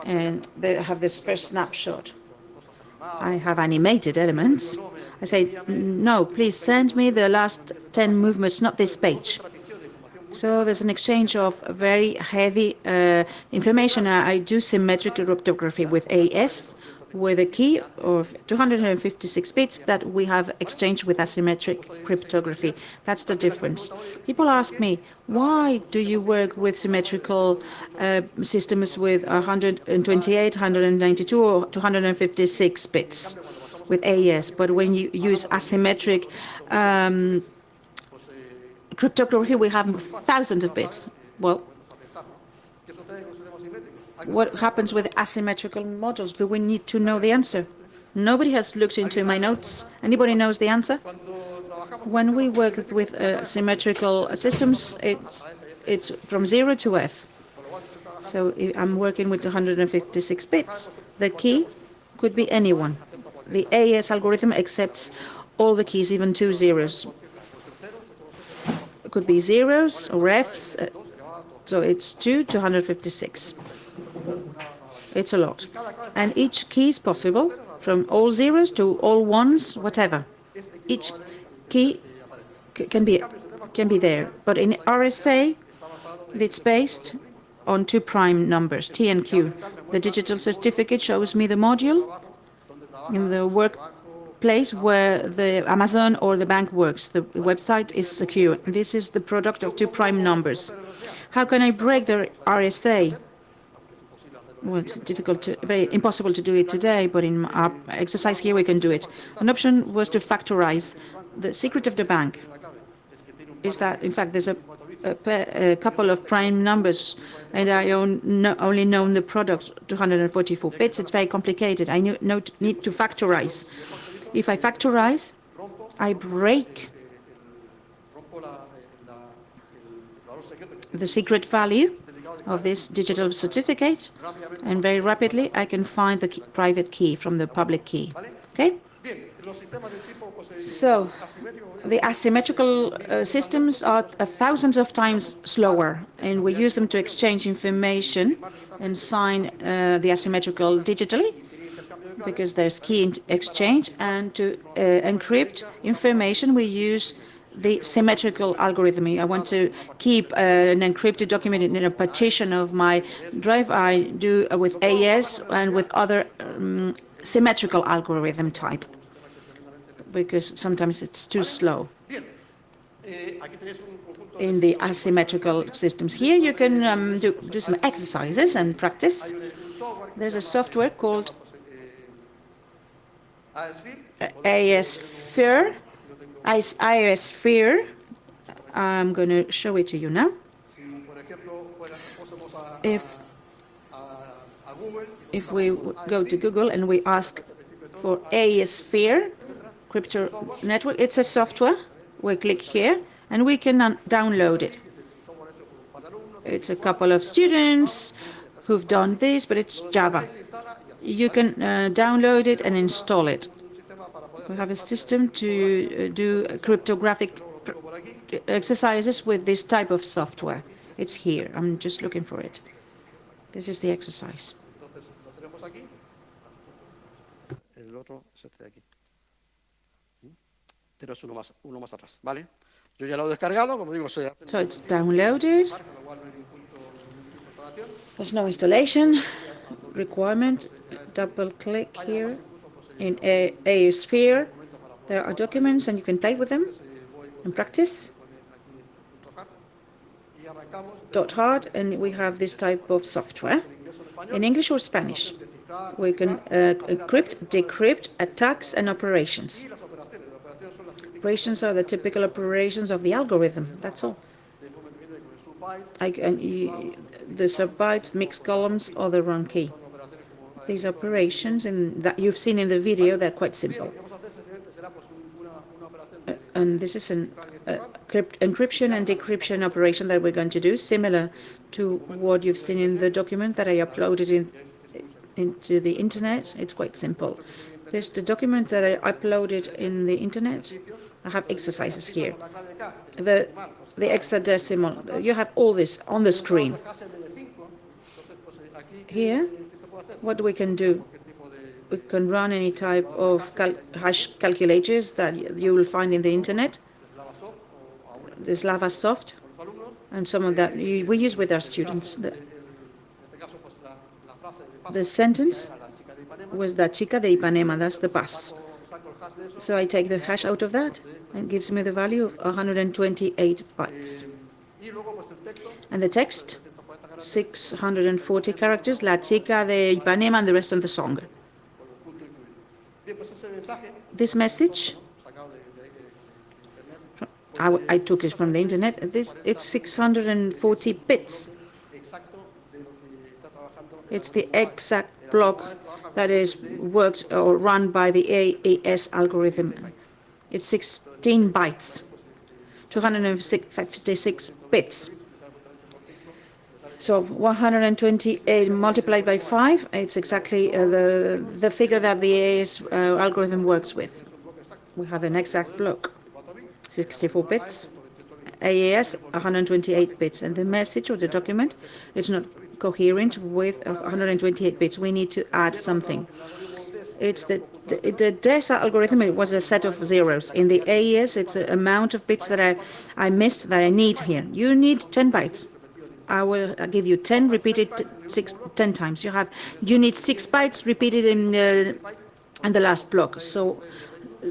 and they have this first snapshot, I have animated elements. I say, no, please send me the last 10 movements, not this page. So there's an exchange of very heavy information. I do symmetrical cryptography with AES, with a key of 256 bits that we have exchanged with asymmetric cryptography. That's the difference. People ask me, why do you work with symmetrical systems with 128, 192, or 256 bits with AES, but when you use asymmetric cryptography, we have thousands of bits? Well, what happens with asymmetrical models? Do we need to know the answer? Nobody has looked into my notes. Anybody knows the answer? When we work with symmetrical systems, it's from 0 to F. So I'm working with 256 bits. The key could be anyone. The AES algorithm accepts all the keys, even 2 zeros. It could be zeros or Fs, so it's 2 to 156. It's a lot. And each key is possible, from all zeros to all ones, whatever. Each key can be there. But in RSA, it's based on 2 prime numbers, T and Q. The digital certificate shows me the module in the workplace where the Amazon or the bank works. The website is secure. This is the product of 2 prime numbers. How can I break the RSA? Well, it's very impossible to do it today, but in our exercise here we can do it. An option was to factorize. The secret of the bank is that, in fact, there's a couple of prime numbers, and I only know the product, 244 bits. It's very complicated. I need to factorize. If I factorize, I break the secret value of this digital certificate, and very rapidly I can find the private key from the public key. Okay? So the asymmetrical systems are thousands of times slower, and we use them to exchange information and sign the asymmetrical digitally, because there's key exchange, and to encrypt information we use the symmetrical algorithm. I want to keep an encrypted document in a partition of my drive. I do with AES and with other symmetrical algorithm type, because sometimes it's too slow. In the asymmetrical systems here, you can do some exercises and practice. There's a software called AES-FIR. IOSphere. I'm going to show it to you now. If we go to Google and we ask for AES-Sphere crypto network, it's a software. We click here and we can download it. It's a couple of students who've done this, but it's Java. You can download it and install it. We have a system to do cryptographic exercises with this type of software. It's here. I'm just looking for it. This is the exercise. So it's downloaded. There's no installation requirement. Double click here. In AES-Sphere, there are documents and you can play with them and practice. .hard, and we have this type of software in English or Spanish. We can encrypt, decrypt, attacks, and operations. Operations are the typical operations of the algorithm. That's all. The subbytes, mixed columns, or the wrong key. These operations that you've seen in the video, they're quite simple. And this is an encryption and decryption operation that we're going to do, similar to what you've seen in the document that I uploaded into the internet. It's quite simple. There's the document that I uploaded in the internet. I have exercises here. The hexadecimal, you have all this on the screen. Here, what we can do, we can run any type of hash calculators that you will find in the internet. There's LavaSoft, and some of that we use with our students. The sentence was that chica de Ipanema, that's the bus. So I take the hash out of that, and it gives me the value of 128 bytes. And the text, 640 characters, La Chica de Ipanema, and the rest of the song. This message, I took it from the internet. It's 640 bits. It's the exact block that is worked or run by the AES algorithm. It's 16 bytes, 256 bits. So 128 multiplied by 5, it's exactly the figure that the AES algorithm works with. We have an exact block, 64 bits, AES 128 bits, and the message or the document is not coherent with 128 bits. We need to add something. It's the DES algorithm, it was a set of zeros. In the AES, it's the amount of bits that I missed that I need here. You need 10 bytes. I will give you 10 repeated 10 times. You need 6 bytes repeated in the last block. So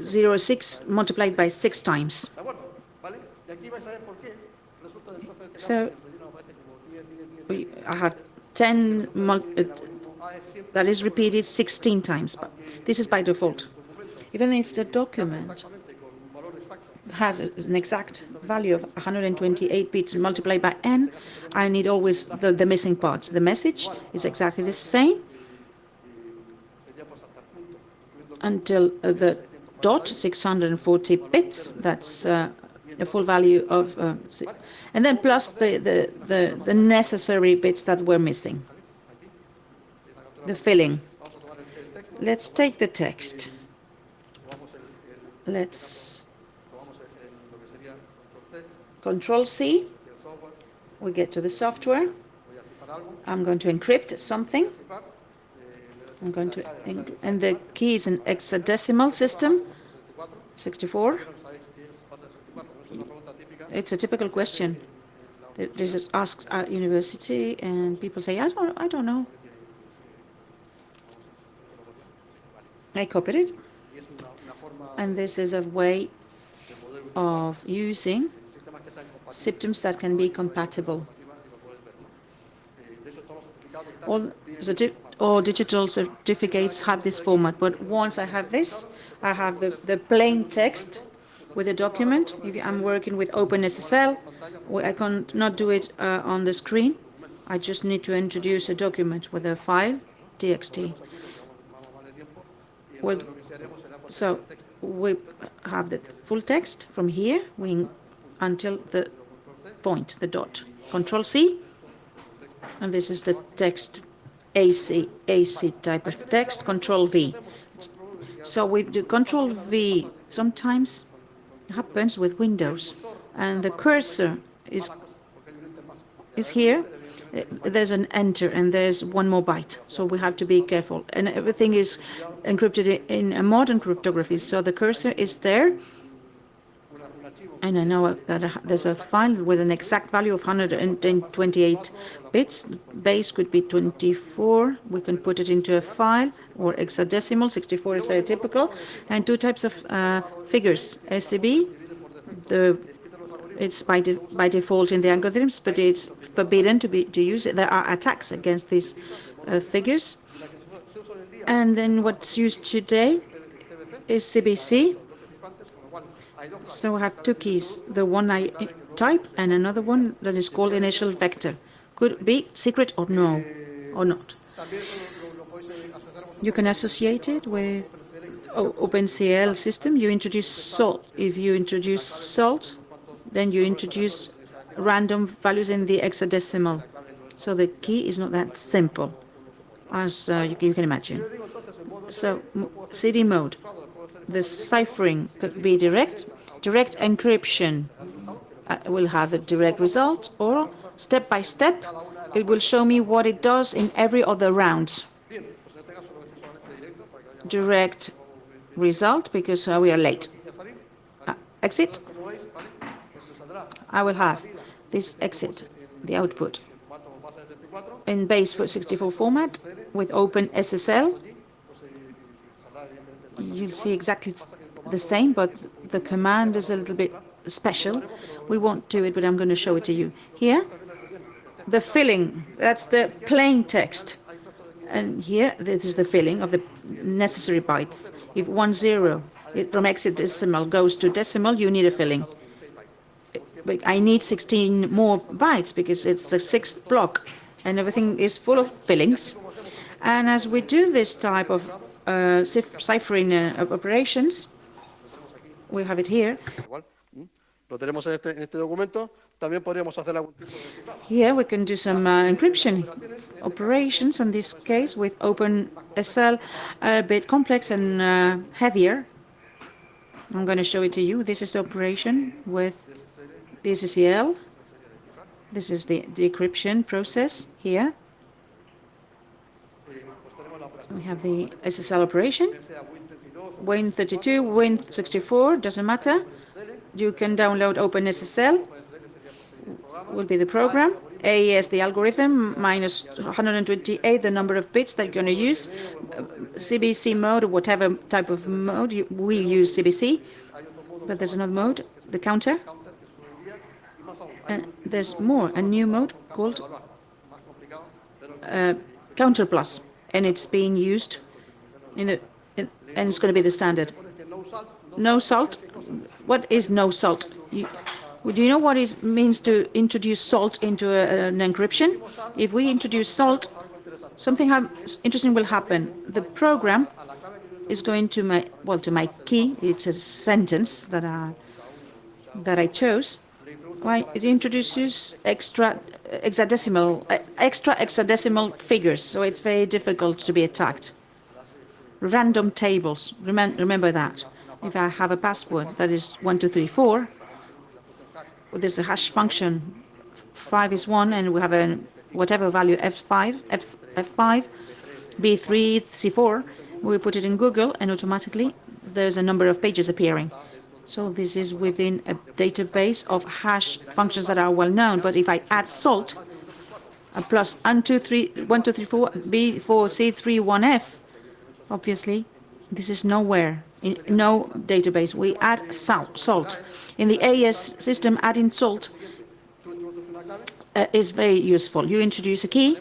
06 multiplied by 6 times. So I have 10 that is repeated 16 times. But this is by default. Even if the document has an exact value of 128 bits multiplied by n, I need always the missing parts. The message is exactly the same until the dot, 640 bits, that's the full value of, and then plus the necessary bits that were missing. The filling. Let's take the text. Let's Control C. We get to the software. I'm going to encrypt something. I'm going to, and the key is an hexadecimal system, 64. It's a typical question. This is asked at university, and people say, I don't know. I copied it. And this is a way of using systems that can be compatible. All digital certificates have this format, but once I have this, I have the plain text with a document. If I'm working with OpenSSL, I cannot do it on the screen. I just need to introduce a document with a file, txt. Well, so we have the full text from here until the point, the dot. Control C, and this is the text AC type of text. Control V. So with the Control V, sometimes it happens with Windows, and the cursor is here. There's an enter, and there's one more byte, so we have to be careful. And everything is encrypted in a modern cryptography, so the cursor is there. And I know that there's a file with an exact value of 128 bits. Base could be 24. We can put it into a file, or hexadecimal. 64 is very typical. And two types of figures. SCB, it's by default in the algorithms, but it's forbidden to use it. There are attacks against these figures. And then what's used today is CBC. So I have two keys, the one I type and another one that is called initial vector. Could be secret or no, or not. You can associate it with OpenCL system. You introduce salt. If you introduce salt, then you introduce random values in the hexadecimal. So the key is not that simple, as you can imagine. So CD mode. The ciphering could be direct encryption will have the direct result, or step by step, it will show me what it does in every other round. Direct result, because we are late. Exit. I will have this exit, the output, in base 64 format with OpenSSL. You'll see exactly the same, but the command is a little bit special. We won't do it, but I'm going to show it to you. Here, the filling, that's the plain text. And here, this is the filling of the necessary bytes. If 10 from hexadecimal goes to decimal, you need a filling. But I need 16 more bytes because it's the 6th block, and everything is full of fillings. And as we do this type of ciphering operations, We have it here. Lo tenemos en este documento. También podríamos hacer algún tipo de Here we can do some encryption operations, in this case with OpenSL, a bit complex and heavier. I'm going to show it to you. This is the operation with the SSL. This is the decryption process here. We have the SSL operation. Win32, Win64, doesn't matter. You can download OpenSSL, will be the program. AES, the algorithm, minus 128, the number of bits that you're going to use. CBC mode, or whatever type of mode, we use CBC. But there's another mode, the counter. And there's more, a new mode called Counter Plus. And it's being used and it's going to be the standard. No salt. What is no salt? Do you know what it means to introduce salt into an encryption? If we introduce salt, something interesting will happen. The program is going to my key. It's a sentence that I chose. Why it introduces extra hexadecimal figures, so it's very difficult to be attacked. Random tables. Remember that. If I have a password that is 1234, there's a hash function. 5 is 1, and we have a whatever value F5, B3, C4. We put it in Google, and automatically there's a number of pages appearing. So this is within a database of hash functions that are well known. But if I add salt, a plus 1, 2, 3, B4, C3, 1F, obviously this is nowhere, in no database. We add salt. In the AES system, adding salt is very useful. You introduce a key,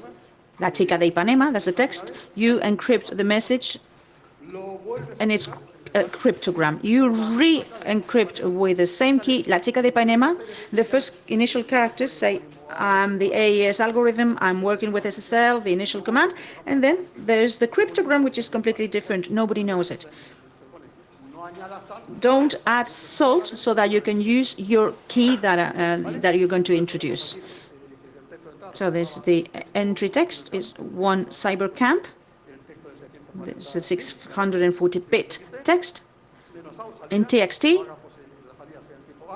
La Chica de Ipanema, that's the text. You encrypt the message, and it's a cryptogram. You re-encrypt with the same key, La Chica de Ipanema. The first initial characters say, I'm the AES algorithm, I'm working with SSL, the initial command, and then there's the cryptogram, which is completely different. Nobody knows it. Don't add salt so that you can use your key that you're going to introduce. So there's the entry text is one CyberCamp. This is 640-bit text in TXT,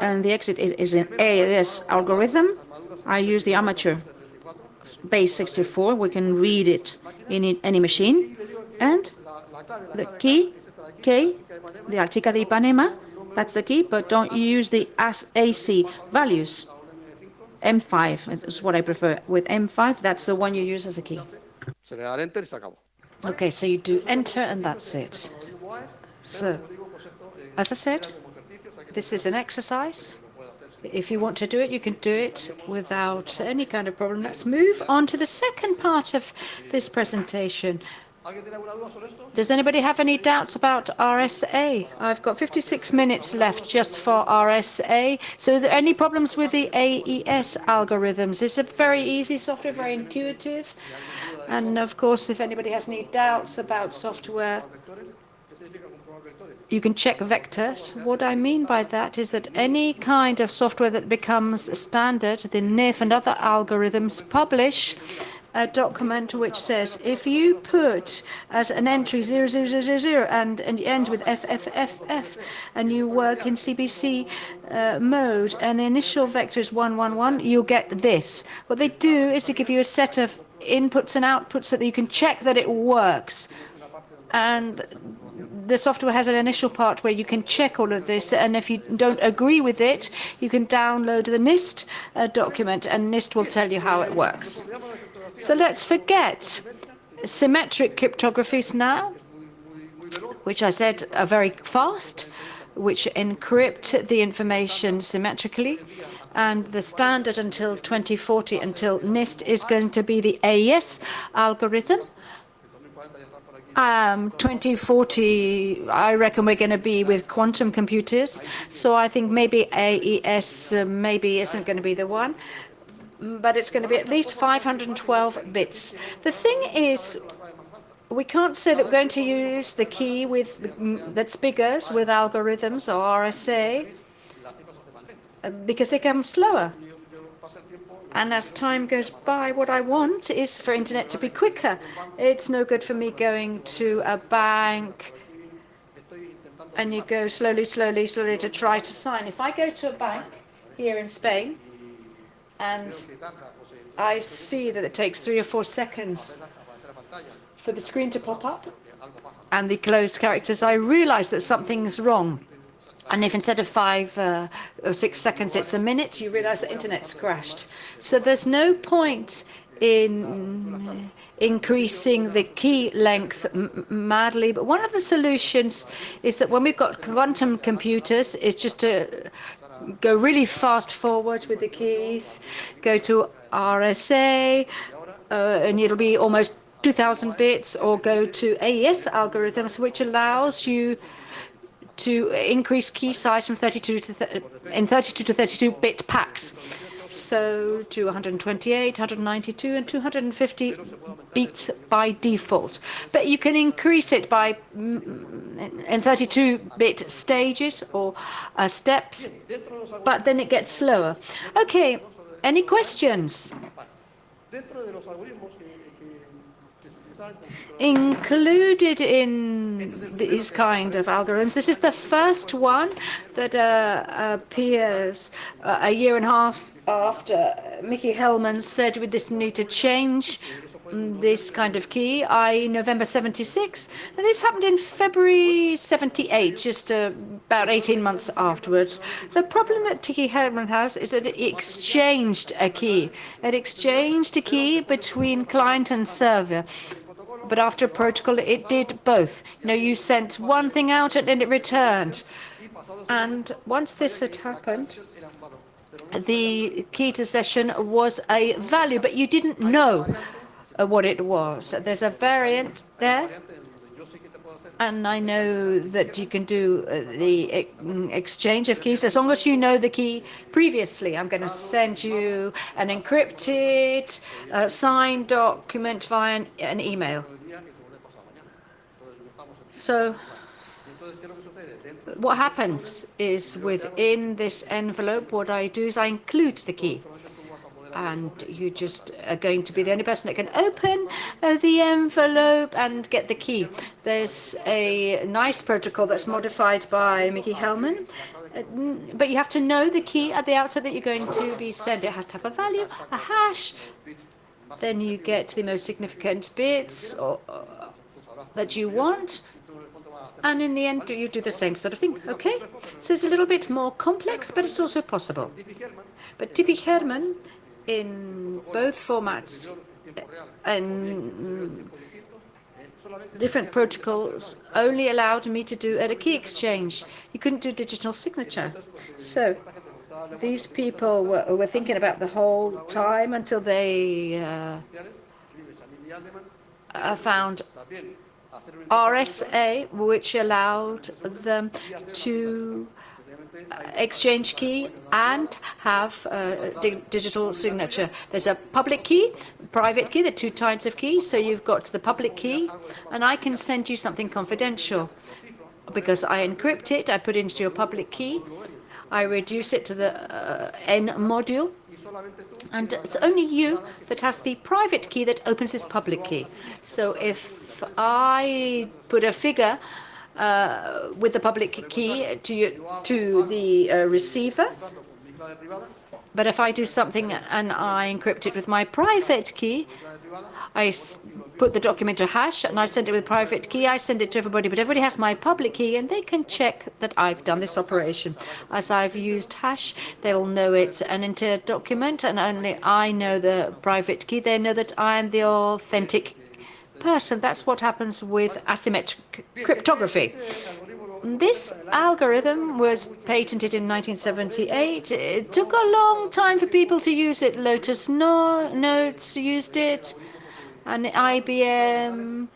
and the exit is an AES algorithm. I use the amateur base 64. We can read it in any machine, and the key K, the La Chica de Ipanema, that's the key, but don't use the AC values. M5 is what I prefer. With M5, that's the one you use as a key. Okay, so you do enter and that's it. So, as I said, this is an exercise. If you want to do it, you can do it without any kind of problem. Let's move on to the second part of this presentation. Does anybody have any doubts about RSA? I've got 56 minutes left just for RSA. So are there any problems with the AES algorithms? It's a very easy software, very intuitive. And of course, if anybody has any doubts about software, you can check vectors. What I mean by that is that any kind of software that becomes standard, the NIF and other algorithms publish a document which says if you put as an entry 0000 and you end with FFFF and you work in CBC mode and the initial vector is 111, you'll get this. What they do is to give you a set of inputs and outputs so that you can check that it works. And the software has an initial part where you can check all of this, and if you don't agree with it, you can download the NIST document, and NIST will tell you how it works. So let's forget symmetric cryptographies now, which I said are very fast, which encrypt the information symmetrically. And the standard until 2040, until NIST, is going to be the AES algorithm. 2040, I reckon we're going to be with quantum computers. So I think maybe AES maybe isn't going to be the one, but it's going to be at least 512 bits. The thing is, we can't say that we're going to use the key that's bigger with algorithms or RSA because they come slower. And as time goes by, what I want is for internet to be quicker. It's no good for me going to a bank and you go slowly to try to sign. If I go to a bank here in Spain and I see that it takes 3 or 4 seconds for the screen to pop up and the closed characters, I realize that something's wrong. And if instead of 5 or 6 seconds, it's a minute, you realize the internet's crashed. So there's no point in increasing the key length madly. But one of the solutions is that when we've got quantum computers, is just to go really fast forward with the keys, go to RSA, and it'll be almost 2,000 bits, or go to AES algorithms, which allows you to increase key size from 32 to 32-bit packs. So to 128, 192, and 250 bits by default. But you can increase it by in 32-bit stages or steps, but then it gets slower. Okay, any questions? Included in these kind of algorithms, this is the first one that appears a year and a half after Mickey Hellman said we just need to change this kind of key, November 76, and this happened in February 78, just about 18 months afterwards. The problem that Mickey Hellman has is that it exchanged a key. It exchanged a key between client and server. But after a protocol, it did both. You sent one thing out and then it returned. And once this had happened, the key to session was a value, but you didn't know what it was. There's a variant there, and I know that you can do the exchange of keys as long as you know the key previously. I'm going to send you an encrypted, signed document via an email. So what happens is within this envelope, what I do is I include the key. And you just are going to be the only person that can open the envelope and get the key. There's a nice protocol that's modified by Mickey Hellman, but you have to know the key at the outset that you're going to be sent. It has to have a value, a hash. Then you get the most significant bits that you want. And in the end, you do the same sort of thing, okay? So it's a little bit more complex, but it's also possible. But T.P. Herman, in both formats and different protocols, only allowed me to do a key exchange. You couldn't do digital signature. So these people were thinking about the whole time until they found RSA, which allowed them to exchange key and have digital signature. There's a public key, private key, the 2 types of keys. So you've got the public key, and I can send you something confidential because I encrypt it, I put it into your public key, I reduce it to the N module, and it's only you that has the private key that opens this public key. So if I put a figure with the public key to the receiver, but if I do something and I encrypt it with my private key, I put the document to hash and I send it with private key, I send it to everybody, but everybody has my public key and they can check that I've done this operation. As I've used hash, they'll know it's an entire document, and only I know the private key. They know that I'm the authentic person. That's what happens with asymmetric cryptography. This algorithm was patented in 1978. It took a long time for people to use it. Lotus Notes used it, and IBM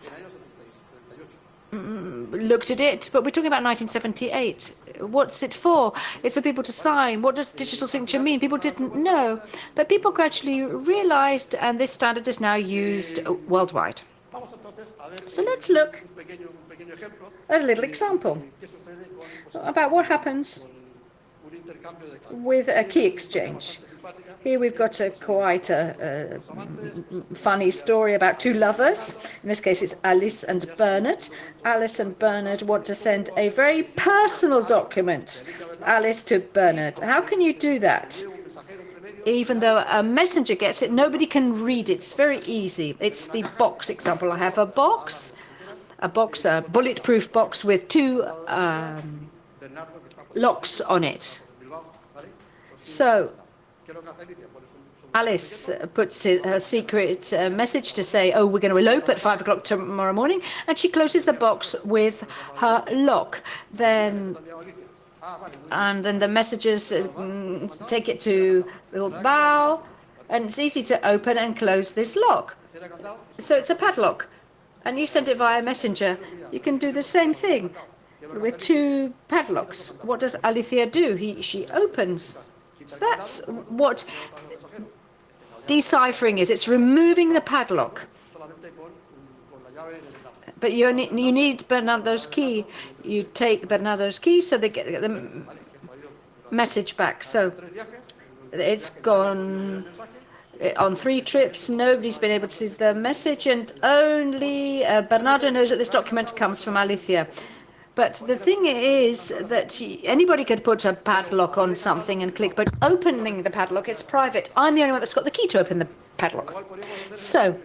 looked at it, but we're talking about 1978. What's it for? It's for people to sign. What does digital signature mean? People didn't know, but people gradually realized, and this standard is now used worldwide. So let's look at a little example about what happens with a key exchange. Here we've got quite a funny story about two lovers. In this case, it's Alice and Bernard. Alice and Bernard want to send a very personal document, Alice to Bernard. How can you do that? Even though a messenger gets it, nobody can read it. It's very easy. It's the box example. I have a bulletproof box with two locks on it. So Alice puts her secret message to say, oh, we're going to elope at 5 o'clock tomorrow morning, and she closes the box with her lock. And then the messages take it to Bilbao, and it's easy to open and close this lock. So it's a padlock, and you send it via messenger. You can do the same thing with two padlocks. What does Alicia do? She opens. So that's what deciphering is. It's removing the padlock. But you need Bernardo's key. You take Bernardo's key so they get the message back. So it's gone on 3 trips. Nobody's been able to see the message, and only Bernardo knows that this document comes from Alicia. But the thing is that anybody could put a padlock on something and click, but opening the padlock is private. I'm the only one that's got the key to open the padlock. So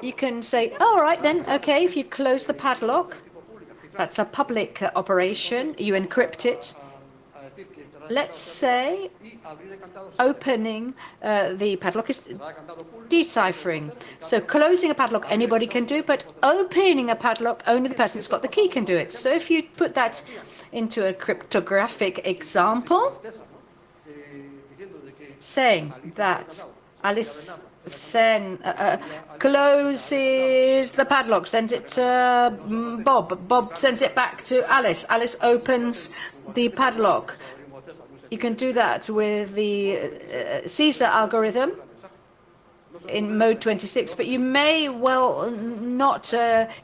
you can say, oh, all right then, okay, if you close the padlock, that's a public operation, you encrypt it. Let's say opening the padlock is deciphering. So closing a padlock anybody can do, but opening a padlock only the person that's got the key can do it. So if you put that into a cryptographic example, saying that Alice closes the padlock, sends it to Bob. Bob sends it back to Alice. Alice opens the padlock. You can do that with the Caesar algorithm in mode 26, but you may well not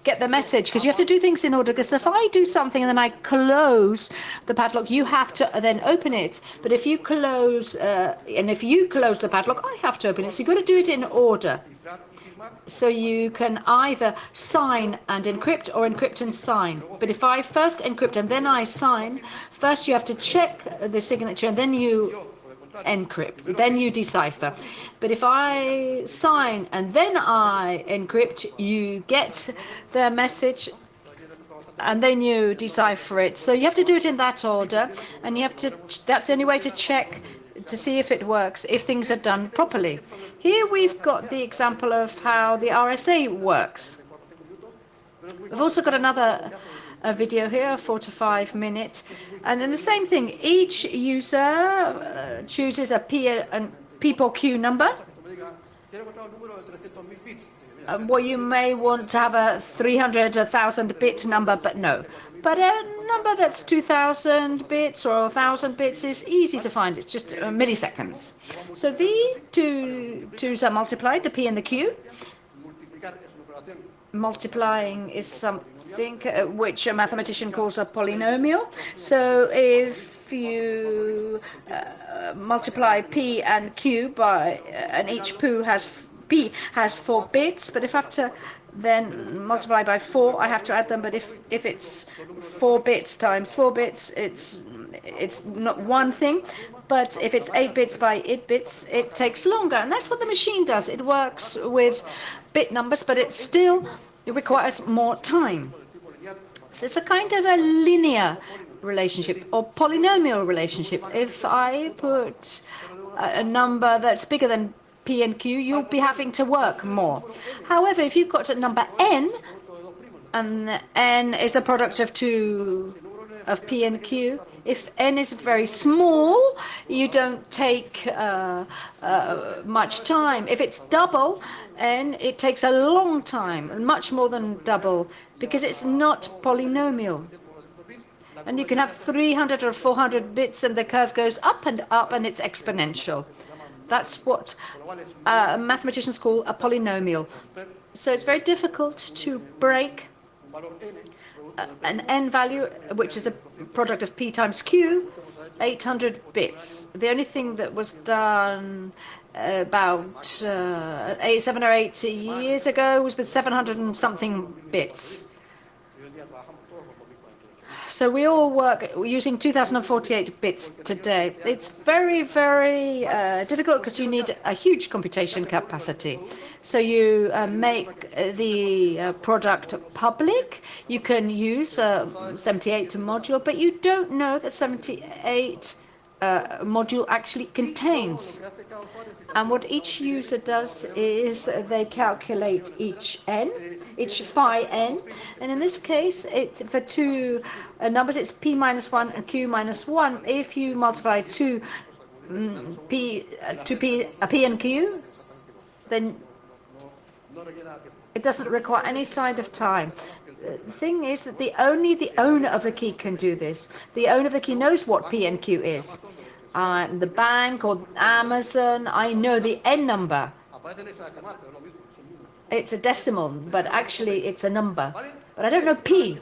get the message, because you have to do things in order. Because if I do something and then I close the padlock, you have to then open it. But if you close the padlock, I have to open it. So you've got to do it in order. So you can either sign and encrypt or encrypt and sign. But if I first encrypt and then I sign, first you have to check the signature and then you encrypt, then you decipher. But if I sign and then I encrypt, you get the message and then you decipher it. So you have to do it in that order, and you have to, that's the only way to check to see if it works, if things are done properly. Here we've got the example of how the RSA works. We've also got another video here, a 4 to 5 minute, and then the same thing. Each user chooses a PIP or Q number. Well, you may want to have a 300,000 bit number, but no. But a number that's 2,000 bits or 1,000 bits is easy to find. It's just milliseconds. So these twos are multiplied, the P and the Q. Multiplying is something which a mathematician calls a polynomial. So if you multiply P and Q by, and each P has 4 bits, but if I have to then multiply by 4, I have to add them. But if it's 4 bits times 4 bits, it's not one thing. But if it's 8 bits by 8 bits, it takes longer. And that's what the machine does. It works with bit numbers, but it requires more time. So it's a kind of a linear relationship or polynomial relationship. If I put a number that's bigger than P and Q, you'll be having to work more. However, if you've got a number n, and n is a product of P and Q, if n is very small, you don't take much time. If it's double n, it takes a long time, much more than double, because it's not polynomial. And you can have 300 or 400 bits and the curve goes up and it's exponential. That's what mathematicians call a polynomial. So it's very difficult to break an n value, which is a product of p times q, 800 bits. The only thing that was done about 7 or 8 years ago was with 700 and something bits. So we all work using 2048 bits today. It's very, very difficult because you need a huge computation capacity. So you make the product public. You can use 78 module, but you don't know that 78 module actually contains. And what each user does is they calculate each phi n, and in this case, for two numbers, it's p minus 1 and q minus 1. If you multiply p and q, then it doesn't require any side of time. The thing is that only the owner of the key can do this. The owner of the key knows what p and q is. The bank or Amazon, I know the n number. It's a decimal, but actually it's a number. But I don't know p.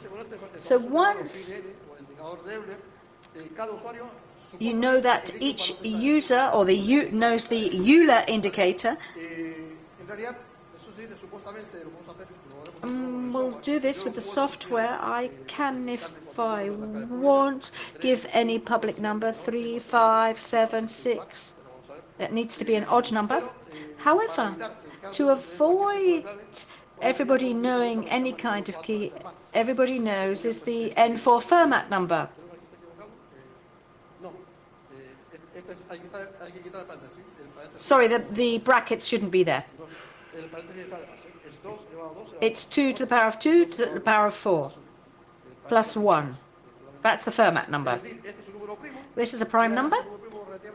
So once you know that each user or knows the Euler indicator, we'll do this with the software. I can, if I want, give any public number 3, 5, 7, 6. It needs to be an odd number. However, to avoid everybody knowing any kind of key, everybody knows is the N4 Fermat number. Sorry, the brackets shouldn't be there. It's 2 to the power of 2 to the power of 4, plus 1. That's the Fermat number. This is a prime number,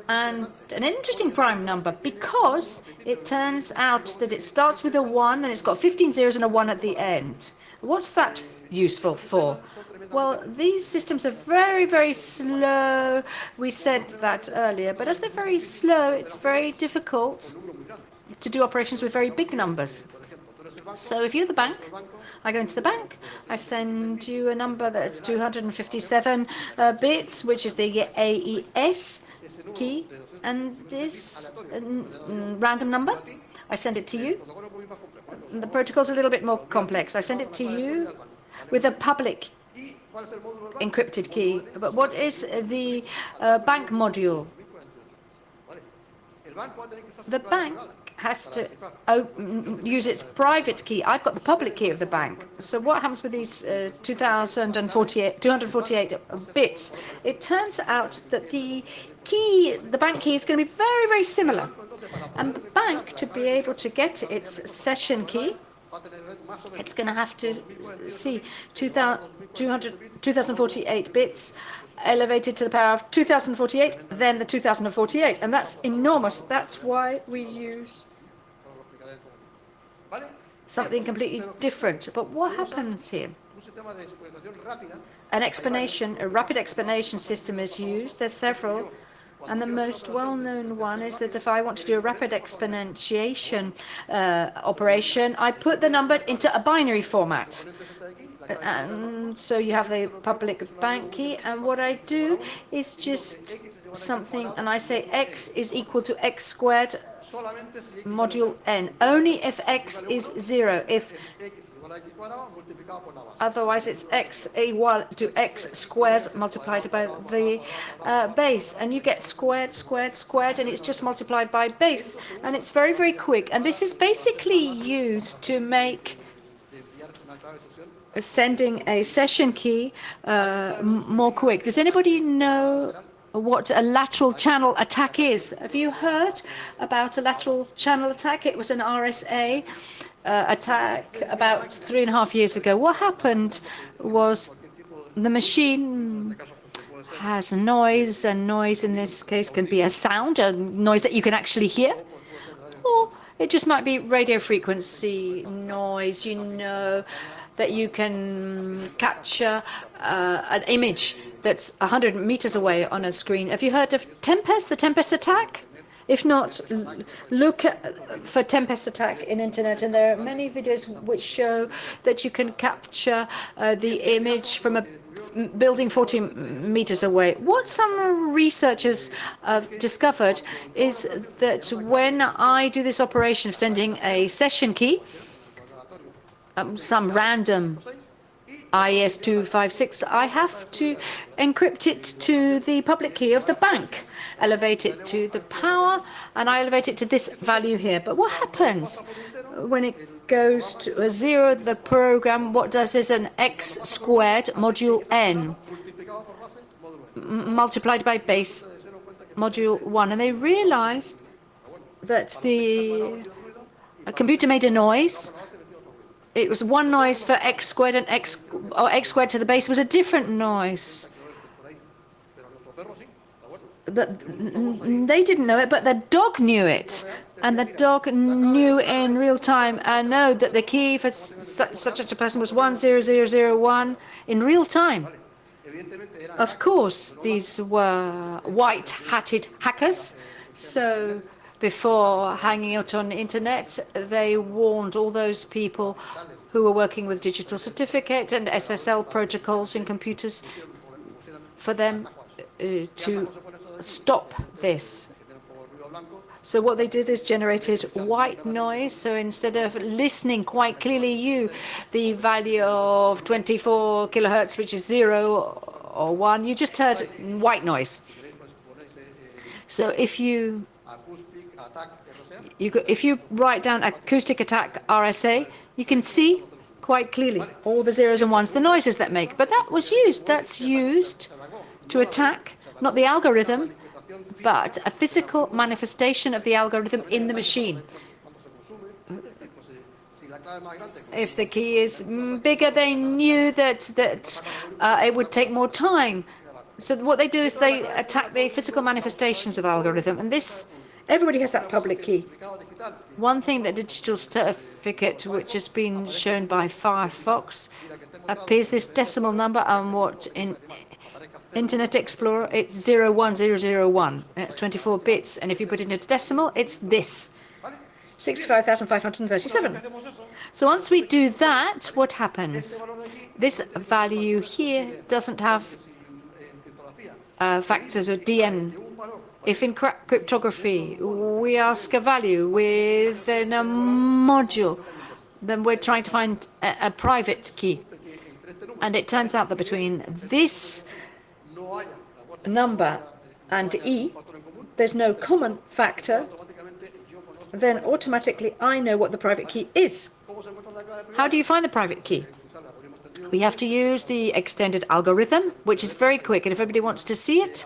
and an interesting prime number, because it turns out that it starts with a 1, and it's got 15 zeros and a 1 at the end. What's that useful for? Well, these systems are very, very slow. We said that earlier, but as they're very slow, it's very difficult to do operations with very big numbers. So if you're the bank, I go into the bank, I send you a number that's 257 bits, which is the AES key, and this random number, I send it to you. The protocol's a little bit more complex. I send it to you with a public encrypted key. But what is the bank module? The bank has to use its private key. I've got the public key of the bank. So what happens with these 248 bits? It turns out that the bank key is going to be very, very similar. And the bank, to be able to get its session key, it's going to have to see 2048 bits elevated to the power of 2048, then the 2048, and that's enormous. That's why we use something completely different. But what happens here? A rapid explanation system is used. There's several, and the most well-known one is that if I want to do a rapid exponentiation operation, I put the number into a binary format. And so you have the public bank key, and what I do is just something, and I say x is equal to x squared module n, only if x is 0. Otherwise it's x equal to x squared multiplied by the base, and you get squared, squared, squared, and it's just multiplied by base, and it's very, very quick. And this is basically used to make sending a session key more quick. Does anybody know what a lateral channel attack is? Have you heard about a lateral channel attack? It was an RSA attack about 3.5 years ago. What happened was the machine has noise, and noise in this case can be a sound, a noise that you can actually hear, or it just might be radio frequency noise. You know that you can capture an image that's 100 meters away on a screen. Have you heard of Tempest, the Tempest attack? If not, look for tempest attack in internet, and there are many videos which show that you can capture the image from a building 40 meters away. What some researchers discovered is that when I do this operation of sending a session key, some random IS-256, I have to encrypt it to the public key of the bank, elevate it to the power, and I elevate it to this value here. But what happens when it goes to a 0? The program, what does is an x squared module n multiplied by base module 1. And they realized that the computer made a noise. It was one noise for x squared, and x squared to the base was a different noise. They didn't know it, but the dog knew it. And the dog knew in real time and know that the key for such a person was 10001 in real time. Of course, these were white-hatted hackers. So before hanging out on the internet, they warned all those people who were working with digital certificate and SSL protocols in computers for them to stop this. So what they did is generated white noise. So instead of listening quite clearly, the value of 24 kilohertz, which is 0 or 1, you just heard white noise. So if you write down acoustic attack RSA, you can see quite clearly all the zeros and ones, the noises that make. But that's used to attack not the algorithm, but a physical manifestation of the algorithm in the machine. If the key is bigger, they knew that it would take more time. So what they do is they attack the physical manifestations of algorithm, and this, everybody has that public key. One thing that digital certificate, which has been shown by Firefox, appears this decimal number, and what in Internet Explorer, it's 01001, and it's 24 bits, and if you put it into decimal, it's this, 65,537. So once we do that, what happens? This value here doesn't have factors of DN. If in cryptography we ask a value within a module, then we're trying to find a private key. And it turns out that between this number and E, there's no common factor, then automatically I know what the private key is. How do you find the private key? We have to use the extended algorithm, which is very quick, and if everybody wants to see it,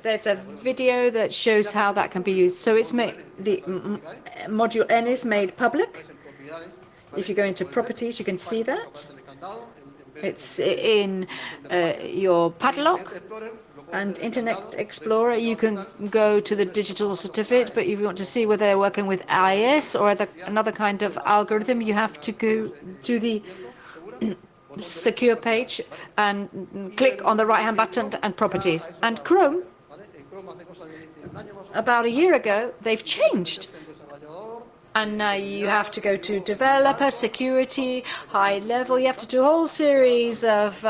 there's a video that shows how that can be used. So it's made, the module N is made public. If you go into properties, you can see that. It's in your padlock, and Internet Explorer, you can go to the digital certificate, but if you want to see whether they're working with IS or another kind of algorithm, you have to go to the secure page and click on the right-hand button and properties. And Chrome, about a year ago, they've changed. And now you have to go to developer, security, high level. You have to do a whole series of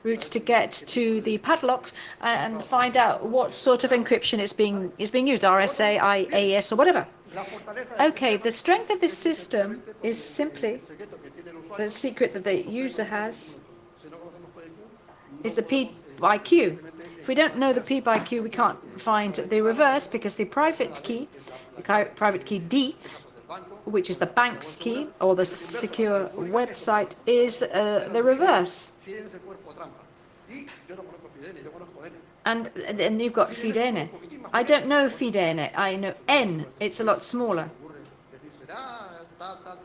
routes to get to the padlock and find out what sort of encryption is being used, RSA, IAS, or whatever. Okay, the strength of this system is simply the secret that the user has is the P by Q. If we don't know the P by Q, we can't find the reverse, because the private key D, which is the bank's key or the secure website, is the reverse. And then you've got Fidene. I don't know Fidene, I know N, it's a lot smaller.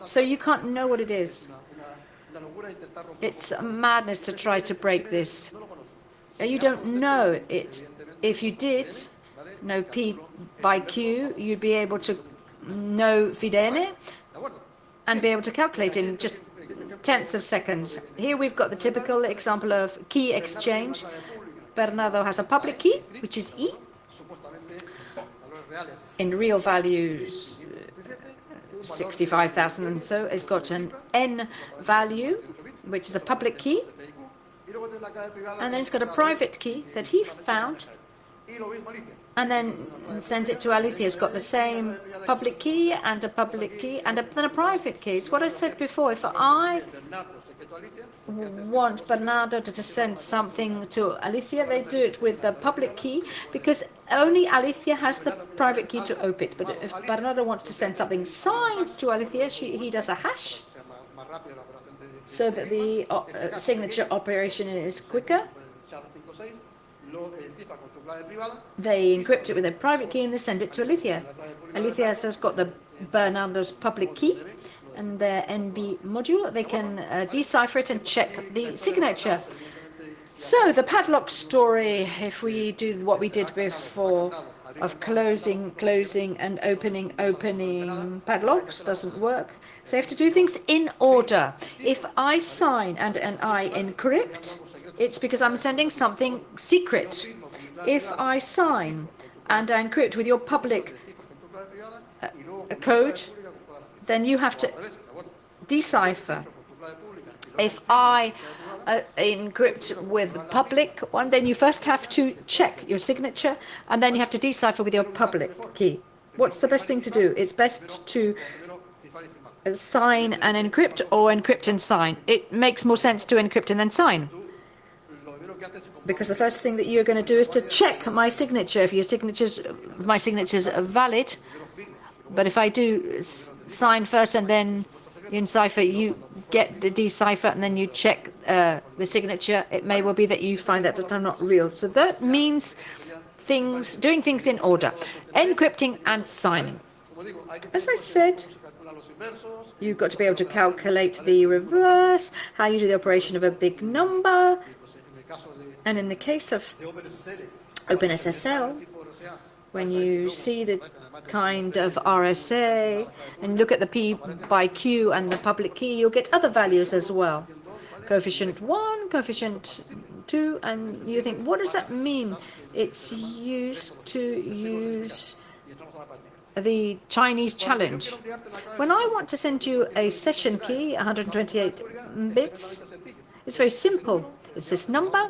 So you can't know what it is. It's a madness to try to break this. You don't know it. If you did know P by Q, you'd be able to know Fidene and be able to calculate in just tenths of seconds. Here we've got the typical example of key exchange. Bernardo has a public key, which is E, in real values, 65,000 and so. It's got an N value, which is a public key. And then it's got a private key that he found and then sends it to Alicia. It's got the same public key and a public key and then a private key. It's what I said before. If I want Bernardo to send something to Alicia, they do it with the public key because only Alicia has the private key to open it. But if Bernardo wants to send something signed to Alicia, he does a hash so that the signature operation is quicker. They encrypt it with a private key and they send it to Alicia. Alicia has got the Bernardo's public key and their NB module. They can decipher it and check the signature. So the padlock story, if we do what we did before of closing and opening padlocks, doesn't work. So you have to do things in order. If I sign and I encrypt, it's because I'm sending something secret. If I sign and I encrypt with your public code, then you have to decipher. If I encrypt with the public one, then you first have to check your signature and then you have to decipher with your public key. What's the best thing to do? It's best to sign and encrypt or encrypt and sign. It makes more sense to encrypt and then sign, because the first thing that you're going to do is to check my signature. If my signatures are valid, but if I do sign first and then you encipher, you get the decipher and then you check the signature, it may well be that you find that I'm not real. So that means doing things in order, encrypting and signing. As I said, you've got to be able to calculate the reverse, how you do the operation of a big number. And in the case of OpenSSL, when you see the kind of RSA and look at the P by Q and the public key, you'll get other values as well. Coefficient 1, coefficient 2, and you think, what does that mean? It's used to use the Chinese challenge. When I want to send you a session key, 128 bits, it's very simple. It's this number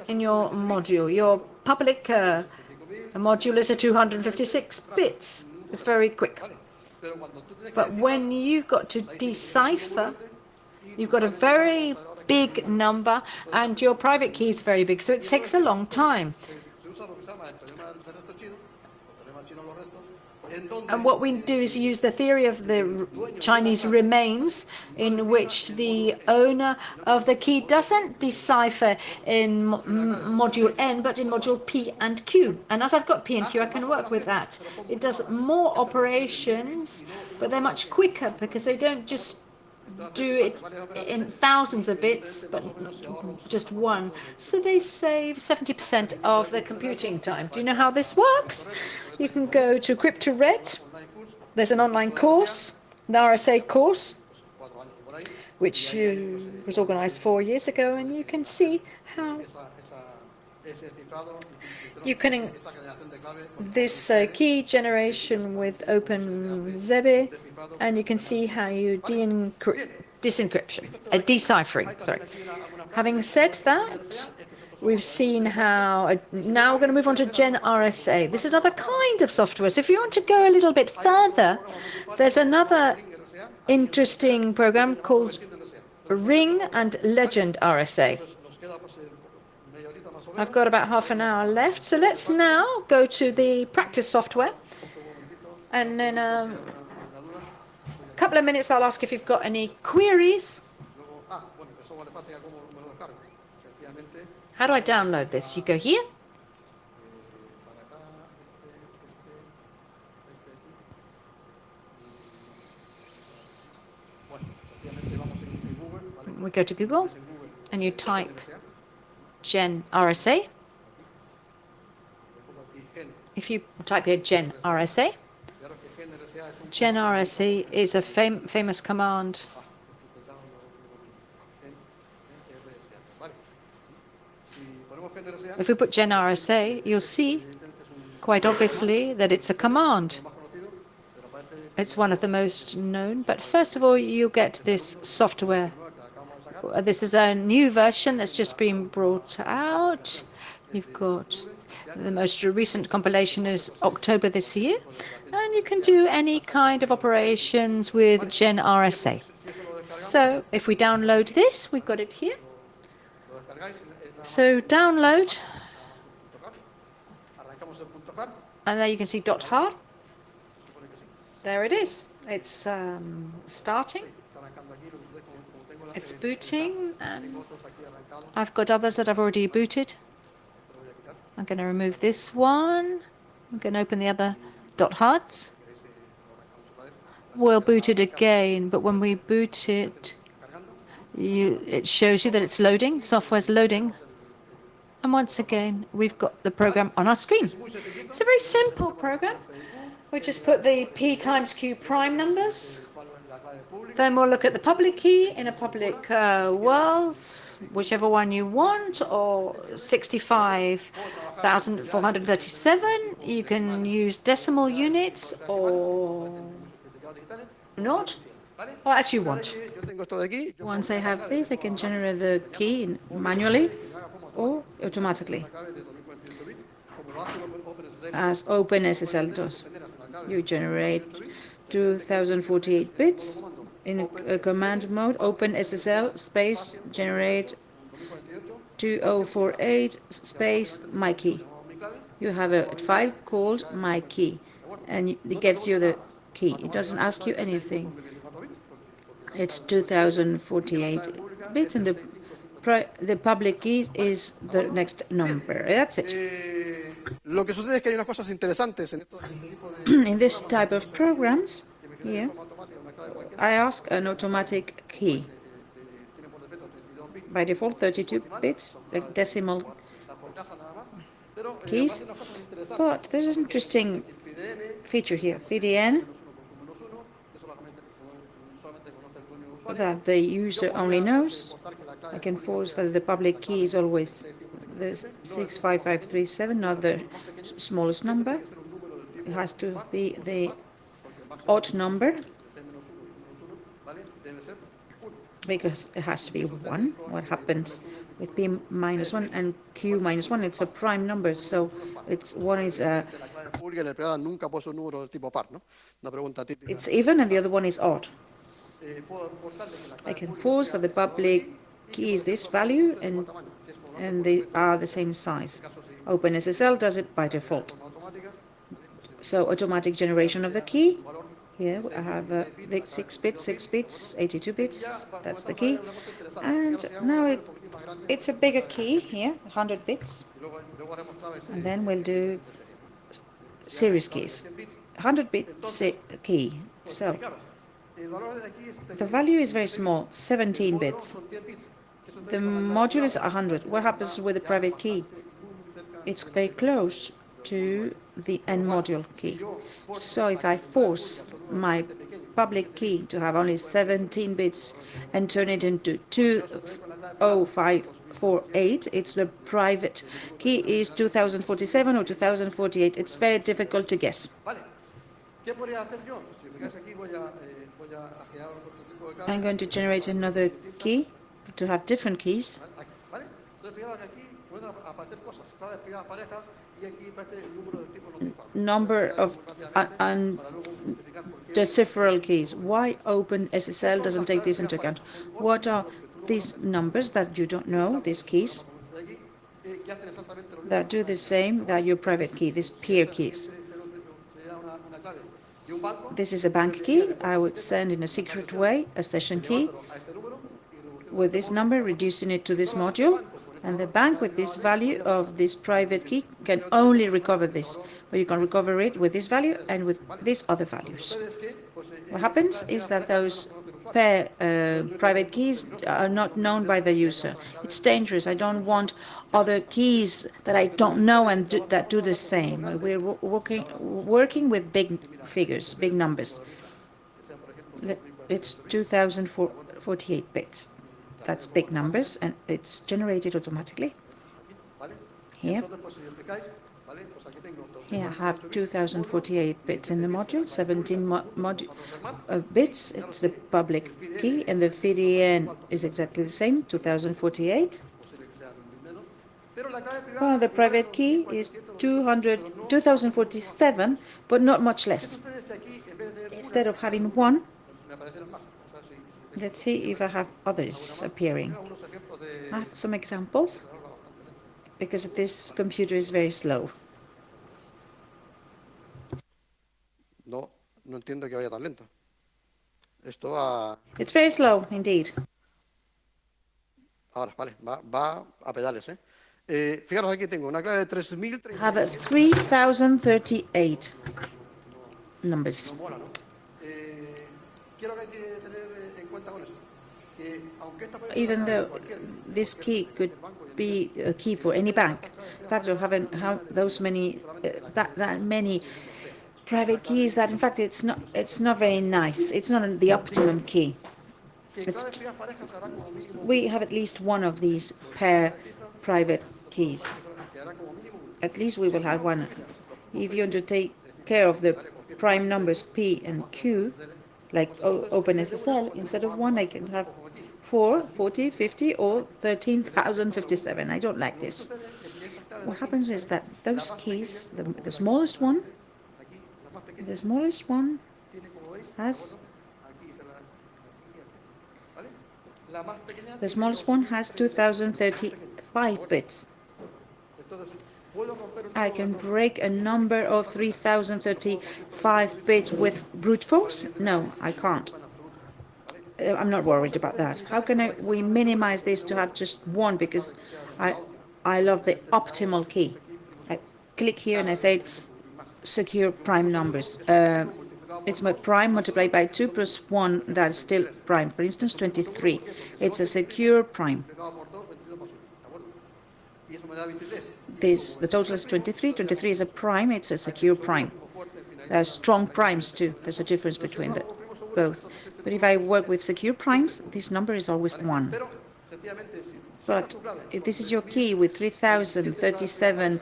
in your module. Your public module is a 256 bits. It's very quick. But when you've got to decipher, you've got a very big number and your private key is very big, so it takes a long time. And what we do is use the theory of the Chinese remains, in which the owner of the key doesn't decipher in module N, but in module P and Q. And as I've got P and Q, I can work with that. It does more operations, but they're much quicker because they don't just do it in thousands of bits, but just one. So they save 70% of the computing time. Do you know how this works? You can go to Crypto-Red. There's an online course, the RSA course, which was organized 4 years ago, and you can see how you can this key generation with OpenZebe, and you can see how you deciphering. Sorry. Having said that, we've seen how now we're going to move on to Gen RSA. This is another kind of software. So if you want to go a little bit further, there's another interesting program called Ring and Legend RSA. I've got about half an hour left, so let's now go to the practice software, and in a couple of minutes I'll ask if you've got any queries. How do I download this? You go here. We go to Google and you type Gen RSA. If you type here Gen RSA, Gen RSA is a famous command. If we put Gen RSA, you'll see quite obviously that it's a command. It's one of the most known, but first of all, you get this software. This is a new version that's just been brought out. You've got the most recent compilation is October this year, and you can do any kind of operations with Gen RSA. So if we download this, we've got it here. So download, and there you can see .har. There it is. It's starting. It's booting, and I've got others that I've already booted. I'm going to remove this one. I'm going to open the other .hards. We'll boot it again, but when we boot it, it shows you that it's loading, software's loading. And once again, we've got the program on our screen. It's a very simple program. We just put the P times Q prime numbers. Then we'll look at the public key in a public world, whichever one you want, or 65,437. You can use decimal units or not, or as you want. Once I have this, I can generate the key manually or automatically, as OpenSSL does. You generate 2048 bits in a command mode, OpenSSL space generate 2048 space my key. You have a file called my key, and it gives you the key. It doesn't ask you anything. It's 2048 bits, and the public key is the next number. That's it. In this type of programs, here, I ask an automatic key. By default, 32 bits, like decimal keys. But there's an interesting feature here, VDN, that the user only knows. I can force that the public key is always the 65537, not the smallest number. It has to be the odd number, because it has to be 1. What happens with P minus 1 and Q minus 1? It's a prime number, so it's one is it's even, and the other one is odd. I can force that the public key is this value, and they are the same size. OpenSSL does it by default. So automatic generation of the key. Here I have the 6 bits, 82 bits. That's the key. And now it's a bigger key here, 100 bits. And then we'll do series keys. 100-bit key. So the value is very small, 17 bits. The module is 100. What happens with the private key? It's very close to the end module key. So if I force my public key to have only 17 bits and turn it into 20548, it's the private key is 2047 or 2048. It's very difficult to guess. I'm going to generate another key to have different keys. Number of decipherable keys. Why OpenSSL doesn't take this into account? What are these numbers that you don't know, these keys, that do the same that your private key, these peer keys? This is a bank key. I would send in a secret way a session key with this number, reducing it to this module, and the bank with this value of this private key can only recover this, but you can recover it with this value and with these other values. What happens is that those pair private keys are not known by the user. It's dangerous. I don't want other keys that I don't know and that do the same. We're working with big figures, big numbers. It's 2048 bits. That's big numbers, and it's generated automatically here. Here I have 2048 bits in the module, 17 bits. It's the public key, and the VDN is exactly the same, 2048. Well, the private key is 2047, but not much less. Instead of having one, let's see if I have others appearing. I have some examples, because this computer is very slow. No entiendo que vaya tan lento. Esto va... It's very slow, indeed. Ahora, vale, va a pedales, ¿eh? Fijaros, aquí tengo una clave de 3038. I have 3038 numbers. No mola, ¿no? Quiero que hay que tener en cuenta con eso. Que aunque esta puede ser Even una clave though de cualquier this key could be a key for any bank, in fact, you haven't have those many that many private keys that in fact it's not very nice. It's not the optimum key. We have at least one of these pair private keys. At least we will have one. If you want to take care of the prime numbers P and Q, like OpenSSL, instead of one I can have 4, 40, 50, or 13,057. I don't like this. What happens is that those keys, the smallest one has the smallest one has 2035 bits. I can break a number of 3035 bits with brute force? No, I can't. I'm not worried about that. How can we minimize this to have just one? Because I love the optimal key. I click here and I say secure prime numbers. It's my prime multiplied by 2 plus 1 that is still prime. For instance, 23. It's a secure prime. The total is 23. 23 is a prime. It's a secure prime. There are strong primes too. There's a difference between both. But if I work with secure primes, this number is always 1. But if this is your key with 3037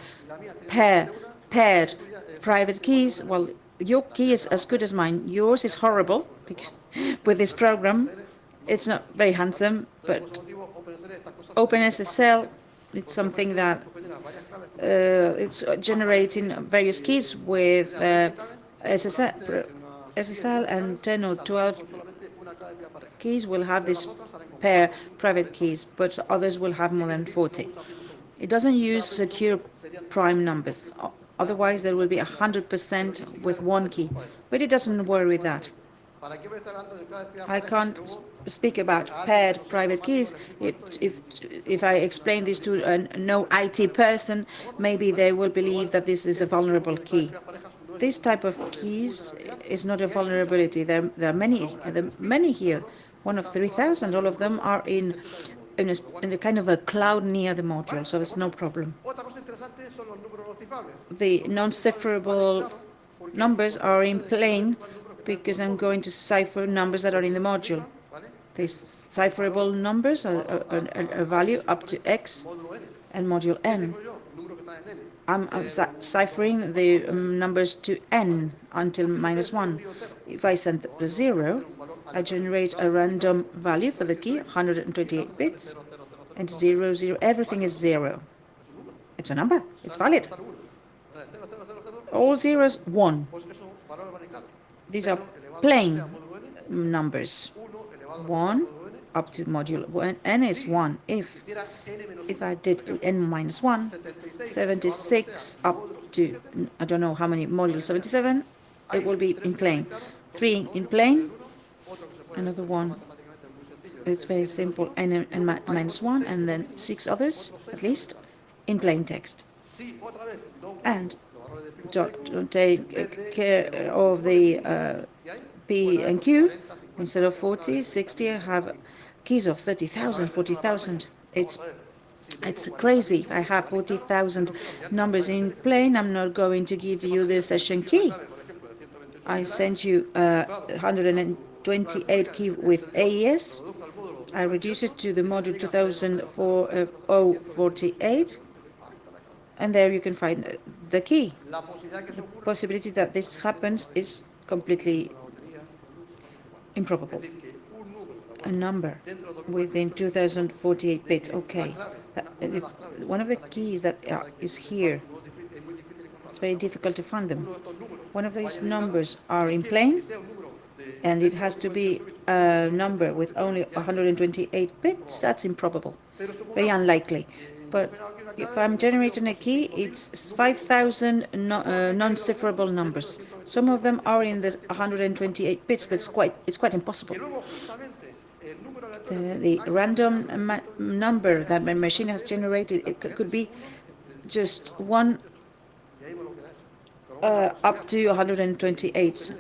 paired private keys, well, your key is as good as mine. Yours is horrible because with this program. It's not very handsome, but OpenSSL, it's something that it's generating various keys with SSL, and 10 or 12 keys will have this pair private keys, but others will have more than 40. It doesn't use secure prime numbers. Otherwise, there will be 100% with one key, but it doesn't worry with that. I can't speak about paired private keys. If I explain this to a no IT person, maybe they will believe that this is a vulnerable key. This type of keys is not a vulnerability. There are many here. One of 3,000. All of them are in a kind of a cloud near the module, so it's no problem. The non-cipherable numbers are in plain because I'm going to cipher numbers that are in the module. These cipherable numbers are a value up to X and module N. I'm ciphering the numbers to N until -1. If I send the 0, I generate a random value for the key, 128 bits, and 0, 0, everything is 0. It's a number, it's valid. All zeros, 1. These are plain numbers. 1 up to module N is 1. If I did N-1, 76 up to, I don't know how many, module 77, it will be in plain. 3 in plain, another one. It's very simple, N-1, and then 6 others, at least, in plain text. And don't take care of the P and Q. Instead of 40, 60, I have keys of 30,000, 40,000. It's crazy. If I have 40,000 numbers in plain, I'm not going to give you the session key. I sent you 128 key with AES. I reduce it to the module 2048, and there you can find the key. La posibilidad que eso The ocurra possibility that this happens is completely improbable. es decir, que un número A number dentro de within 2048 bits, okay. If one of the keys that is here, es muy difícil it's encontrarlo. very difficult to find them. Uno de estos números One of these vaya dedicado numbers y are in que plain, sea un número de and it dentro has de to los be 48 bits. a number with only 128 bits. That's improbable, Pero very supongamos unlikely. But que aquí una if clave I'm generating a key, it's 5,000 non-cipherable numbers. Some of them are in the 128 bits, but it's quite impossible. que luego justamente el número aleatorio The random number that my machine has generated, it could be just one y ahí me lo queda eso. up to 128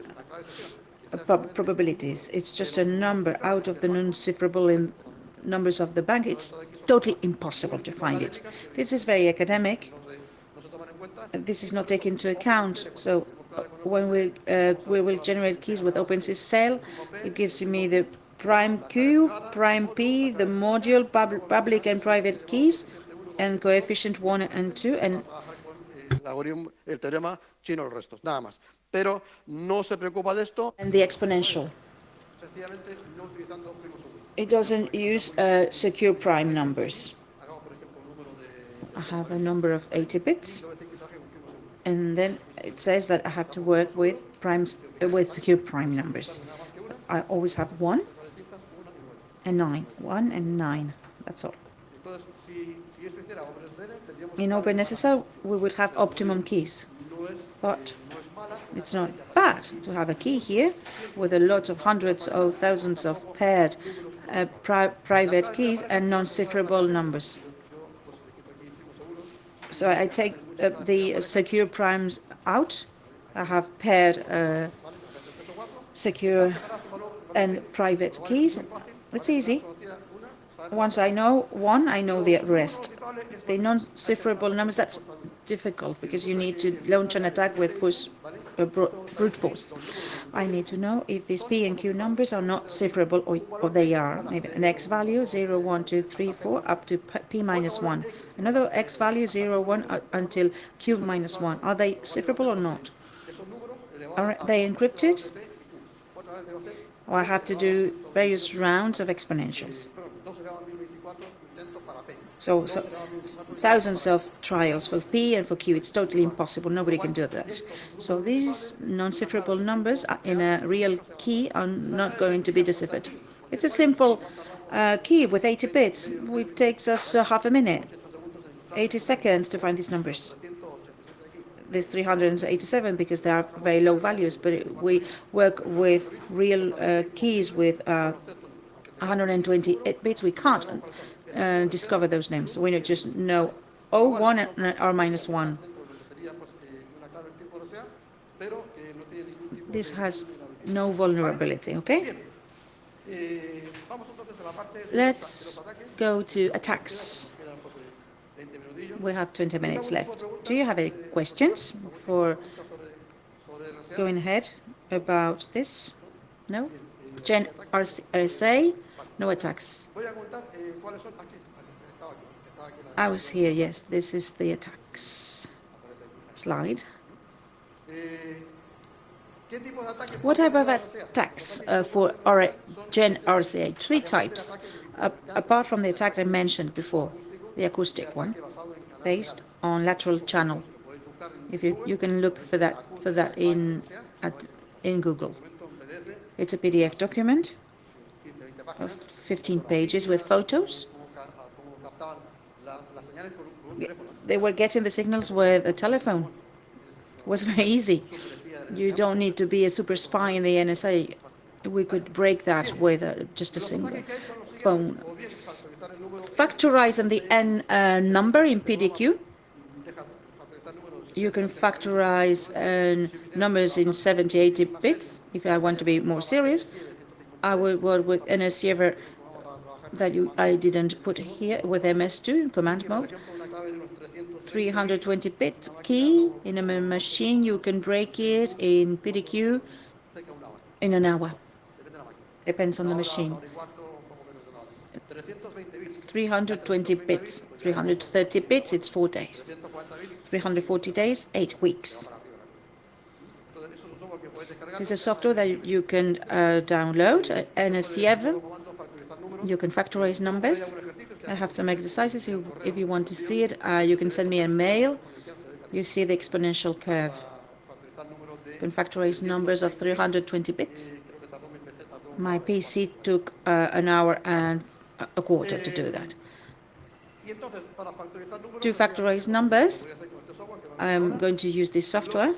probabilities. It's just a number out of the non-cipherable in numbers of the bank. It's totally impossible to find it. This is very academic. No se toman en cuenta This is not taken into account. So when we will generate keys with OpenSyscell, it gives me the prime Q, prime P, the module, public and private keys, and coefficient 1 and 2, and trabajar con el algoritmo, el teorema chino los restos, nada más. Pero no se preocupa de esto, the exponential. sencillamente no utilizando primos seguros. It doesn't use secure prime numbers. Hagamos, por ejemplo, un número de I have a number of 80 bits, yo voy a decir que traje con primos seguros. and then it says that I have to work with primes with secure prime numbers. I always have 1 and 9. 1 and 9. That's all. Entonces, si esto hiciera OpenSSL, tendríamos In OpenSSL, we would have optimum keys, but it's not bad to have a key here with a lot of hundreds of thousands of paired private keys and non-cipherable numbers. So I take the secure primes out. I have paired secure and private keys. It's easy. Once I know one, I know the rest. The non-cipherable numbers, that's difficult because you need to launch an attack with brute force. I need to know if these P and Q numbers are not cipherable or they are. Maybe an X value 0, 1, 2, 3, 4 up to P minus 1. Another X value 0, 1 until Q minus 1. Are they cipherable or not? Are they encrypted? Or I have to do various rounds of exponentials. So thousands of trials for P and for Q. It's totally impossible. Nobody can do that. So these non-cipherable numbers in a real key are not going to be deciphered. It's a simple key with 80 bits. It takes us half a minute, 80 seconds to find these numbers. There's 387 because they are very low values, but we work with real keys with 128 bits. We can't discover those names. We just know 0, 1, or minus 1. This has no vulnerability, okay? Let's go to attacks. We have 20 minutes left. Do you have any questions for going ahead about this? No? Gen RSA, no attacks. I was here, yes. This is the attacks slide. What type of attacks for Gen RSA? 3 types. Apart from the attack I mentioned before, the acoustic one, based on lateral channel. If you can look for that in Google. It's a PDF document of 15 pages with photos. They were getting the signals with a telephone. It was very easy. You don't need to be a super spy in the NSA. We could break that with just a single phone. Factorizing the N number in PDQ. You can factorize numbers in 70, 80 bits. If I want to be more serious, I would work with NSCever that I didn't put here with MS2 in command mode. 320-bit key in a machine. You can break it in PDQ in an hour. Depends on the machine. 320 bits. 330 bits, it's 4 days. 340 days, 8 weeks. There's a software that you can download, NS7. You can factorize numbers. I have some exercises. If you want to see it, you can send me a mail. You see the exponential curve. You can factorize numbers of 320 bits. My PC took an hour and a quarter to do that. To factorize numbers, I'm going to use this software.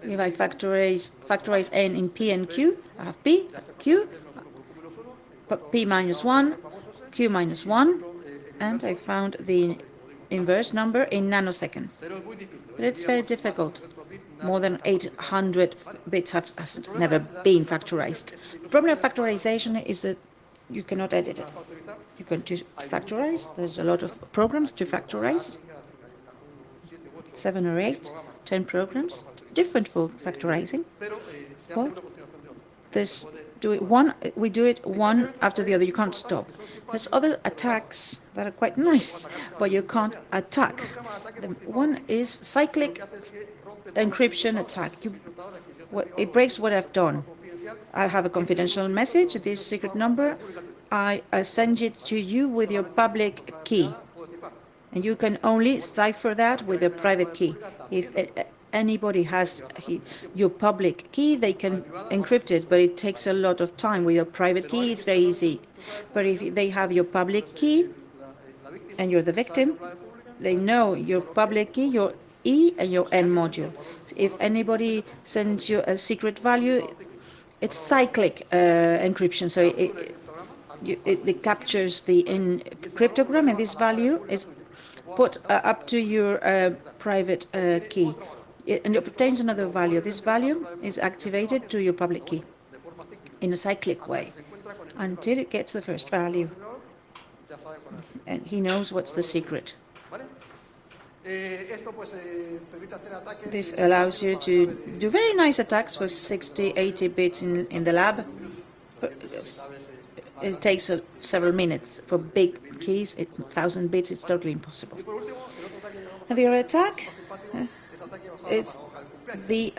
If I factorize n in p and q, I have p, q, p minus 1, q minus 1, and I found the inverse number in nanoseconds. But it's very difficult. More than 800 bits has never been factorized. The problem of factorization is that you cannot edit it. You can just factorize. There's a lot of programs to factorize. 7 or 8, 10 programs, different for factorizing. Well, we do it one after the other. You can't stop. There's other attacks that are quite nice, but you can't attack. One is cyclic encryption attack. It breaks what I've done. I have a confidential message, this secret number. I send it to you with your public key. And you can only cipher that with a private key. If anybody has your public key, they can encrypt it, but it takes a lot of time. With your private key, it's very easy. But if they have your public key and you're the victim, they know your public key, your E and your N module. If anybody sends you a secret value, it's cyclic encryption. So it captures the cryptogram, and this value is put up to your private key. And it obtains another value. This value is activated to your public key in a cyclic way until it gets the first value. And he knows what's the secret. This allows you to do very nice attacks for 60, 80 bits in the lab. It takes several minutes. For big keys, 1,000 bits, it's totally impossible. And the other attack, it's the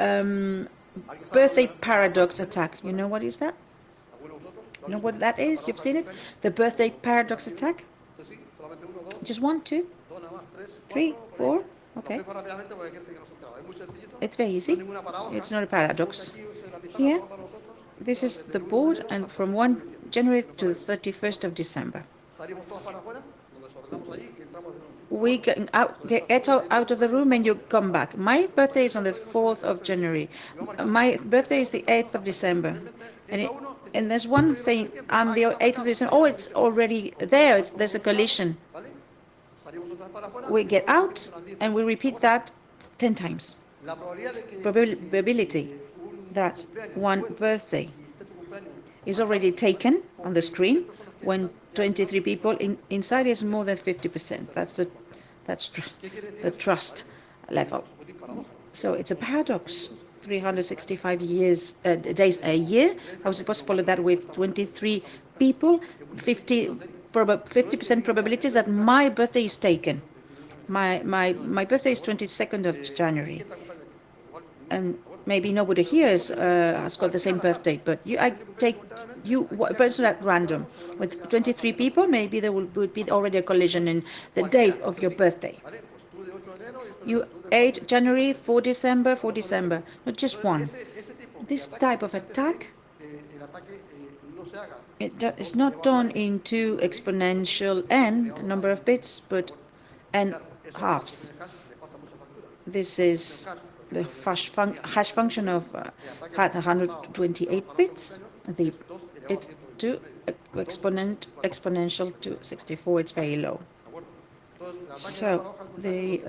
birthday paradox attack. You know what is that? You know what that is? You've seen it? The birthday paradox attack? Just 1, 2, 3, 4. Okay. It's very easy. It's not a paradox. Here, this is the board, and from 1 January to 31st of December. We get out of the room and you come back. My birthday is on the 4th of January. My birthday is the 8th of December. And there's one saying, I'm the 8th of December. Oh, it's already there. There's a collision. We get out and we repeat that 10 times. Probability that one birthday is already taken on the screen when 23 people inside is more than 50%. That's the trust level. So it's a paradox. 365 days a year. How is it possible that with 23 people, 50% probabilities that my birthday is taken? My birthday is 22nd of January. And maybe nobody here has got the same birthday, but I take a person at random. With 23 people, maybe there would be already a collision in the day of your birthday. You 8 January, 4 December, 4 December, not just one. This type of attack, it's not done into exponential n number of bits, but n halves. This is the hash function of 128 bits. It's exponential to 64. It's very low. So the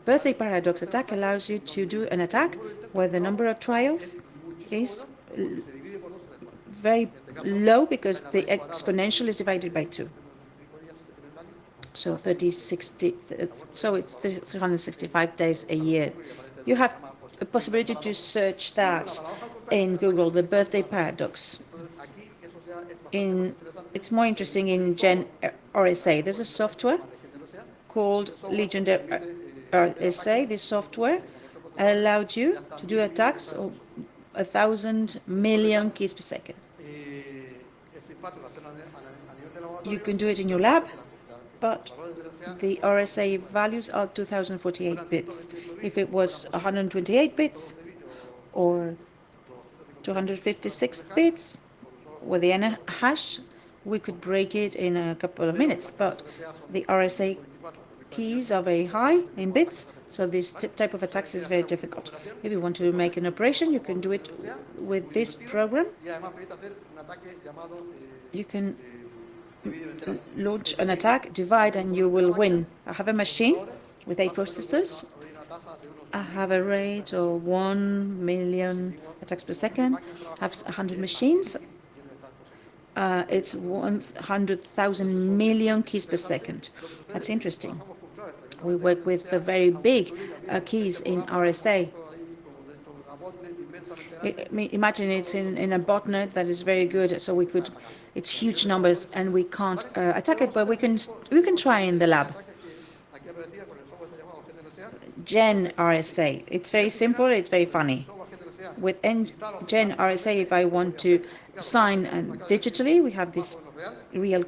birthday paradox attack allows you to do an attack where the number of trials is very low because the exponential is divided by 2. So so it's 365 days a year. You have a possibility to search that in Google, the birthday paradox. It's more interesting in Gen RSA. There's a software called Legion RSA. This software allowed you to do attacks of 1,000 million keys per second. You can do it in your lab, but the RSA values are 2048 bits. If it was 128 bits or 256 bits with the N hash, we could break it in a couple of minutes, but the RSA keys are very high in bits, so this type of attacks is very difficult. If you want to make an operation, you can do it with this program. You can launch an attack, divide, and you will win. I have a machine with 8 processors. I have a rate of 1 million attacks per second. I have 100 machines. It's 100,000 million keys per second. That's interesting. We work with the very big keys in RSA. Imagine it's in a botnet that is very good, so it's huge numbers and we can't attack it, but we can try in the lab. Gen RSA. It's very simple, it's very funny. With Gen RSA, if I want to sign digitally, we have this real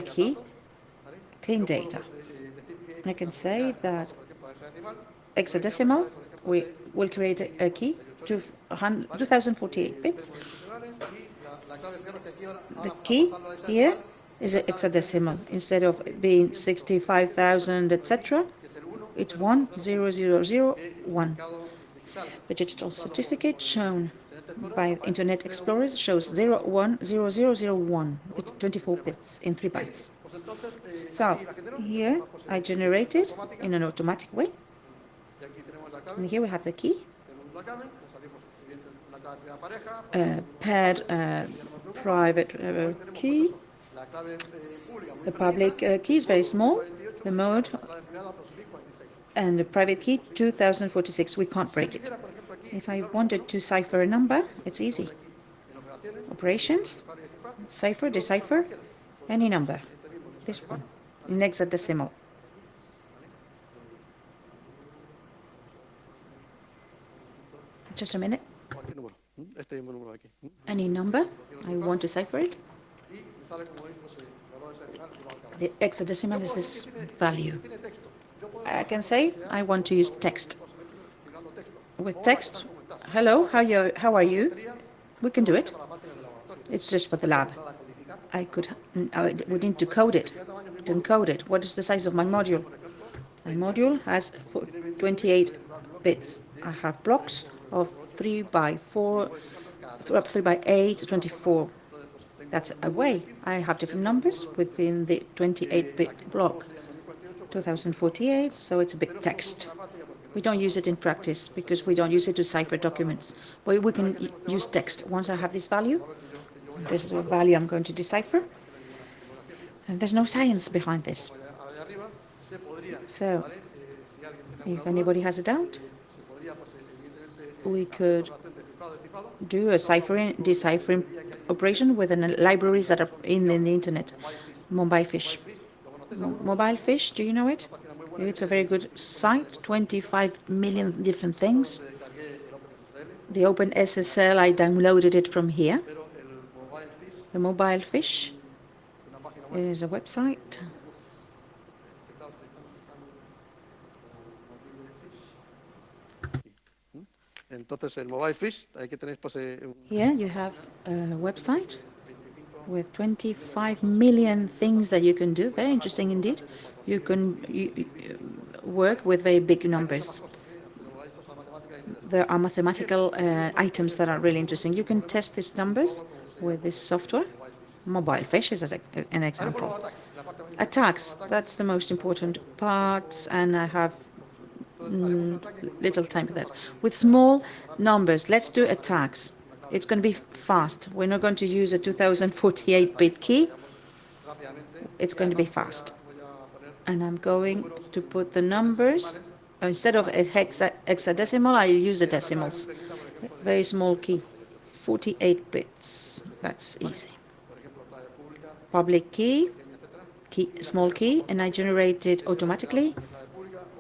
key, clean data. And I can say that hexadecimal, we will create a key, 2048 bits. The key here is a hexadecimal. Instead of being 65,000, etc., it's 10001. The digital certificate shown by Internet Explorer shows 010001. It's 24 bits in 3 bytes. So here I generate it in an automatic way. And here we have the key. Paired private key. The public key is very small. The mode and the private key 2046. We can't break it. If I wanted to cipher a number, it's easy. Operations, cipher, decipher, any number. This one, in hexadecimal. Just a minute. Any number, I want to cipher it. The hexadecimal is this value. I can say I want to use text. With text, hello, how are you? We can do it. It's just for the lab. I would need to code it, to encode it. What is the size of my module? My module has 28 bits. I have blocks of 3 by 4, 3 by 8, 24. That's a way. I have different numbers within the 28-bit block. 2048, so it's a big text. We don't use it in practice because we don't use it to cipher documents. But we can use text. Once I have this value, this is the value I'm going to decipher. And there's no science behind this. So, if anybody has a doubt, we could do a deciphering operation with libraries that are in the internet. Mobile Fish. Mobile Fish, do you know it? It's a very good site, 25 million different things. The Open SSL, I downloaded it from here. The Mobile Fish is a website. Here you have a website with 25 million things that you can do. Very interesting indeed. You can work with very big numbers. There are mathematical items that are really interesting. You can test these numbers with this software. Mobile Fish is an example. Attacks, that's the most important part, and I have little time for that. With small numbers, let's do attacks. It's going to be fast. We're not going to use a 2048-bit key. It's going to be fast. And I'm going to put the numbers. Instead of a hexadecimal, I'll use the decimals. Very small key. 48 bits. That's easy. public key, small key, and I generate it automatically.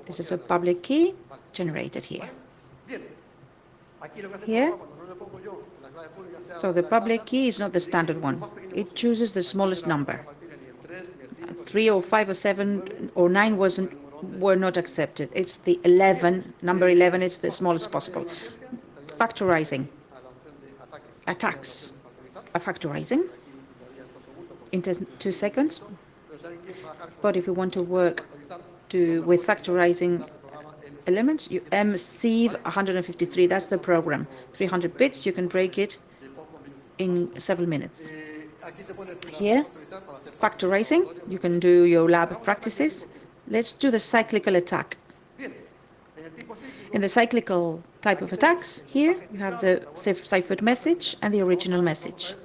This is a public key generated here. Here, so the public key is not the standard one. It chooses the smallest number. 3 or 5 or 7 or 9 were not accepted. It's the 11, number 11 is the smallest possible. Factorizing. Attacks are factorizing in 2 seconds. But if you want to work with factorizing elements, you sieve 153, that's the program. 300 bits, you can break it in several minutes. Here, factorizing, you can do your lab practices. Let's do the cyclical attack. In the cyclical type of attacks, here you have the ciphered message and the original message.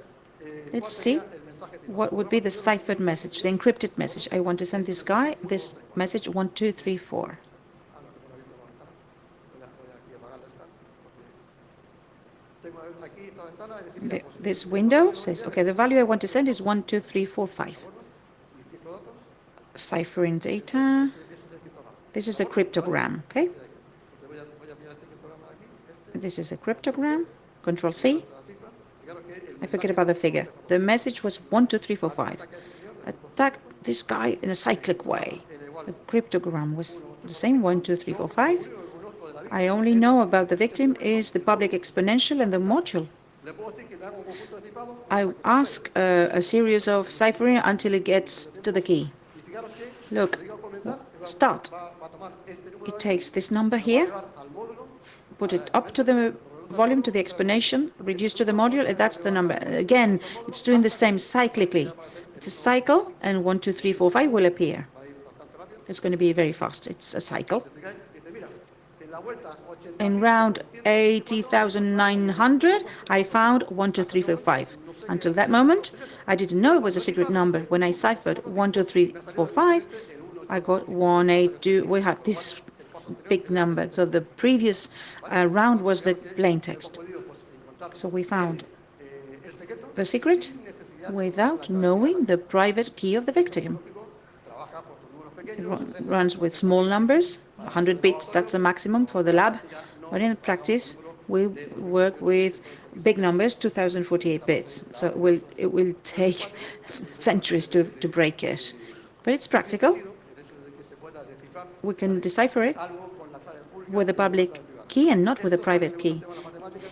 Let's see what would be the ciphered message, the encrypted message. I want to send this guy this message 1234. This window says, okay, the value I want to send is 12345. Ciphering data. This is a cryptogram, okay? This is a cryptogram. Control C. I forget about the figure. The message was 12345. Attack this guy in a cyclic way. The cryptogram was the same, 12345. I only know about the victim is the public exponential and the module. I ask a series of ciphering until it gets to the key. Look, start. It takes this number here, put it up to the volume, to the exponential, reduce to the module, and that's the number. Again, it's doing the same cyclically. It's a cycle, and 1, 2, 3, 4, 5 will appear. It's going to be very fast. It's a cycle. In round 80,900, I found 1, 2, 3, 4, 5. Until that moment, I didn't know it was a secret number. When I ciphered 1, 2, 3, 4, 5, I got 1, 8, 2. We had this big number. So the previous round was the plain text. So we found the secret without knowing the private key of the victim. It runs with small numbers, 100 bits, that's the maximum for the lab. But in practice, we work with big numbers, 2048 bits. So it will take centuries to break it. But it's practical. We can decipher it with a public key and not with a private key.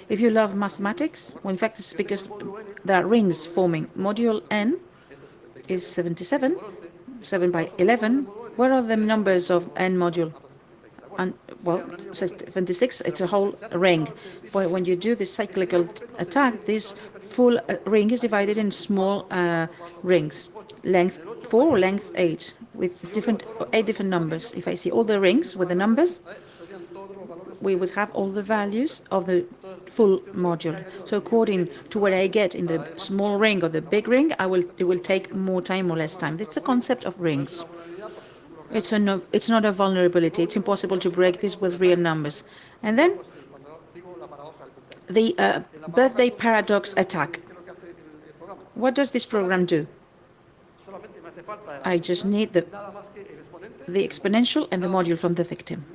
If you love mathematics, well, in fact, it's because there are rings forming. Module n is 77, 7 by 11. What are the numbers of n module? And, well, 76, it's a whole ring. But when you do this cyclical attack, this full ring is divided in small rings, length 4 or length 8, with 8 different numbers. If I see all the rings with the numbers, we would have all the values of the full module. So according to what I get in the small ring or the big ring, it will take more time or less time. It's a concept of rings. It's not a vulnerability. It's impossible to break this with real numbers. And then the birthday paradox attack. What does this program do? I just need the exponential and the module from the victim.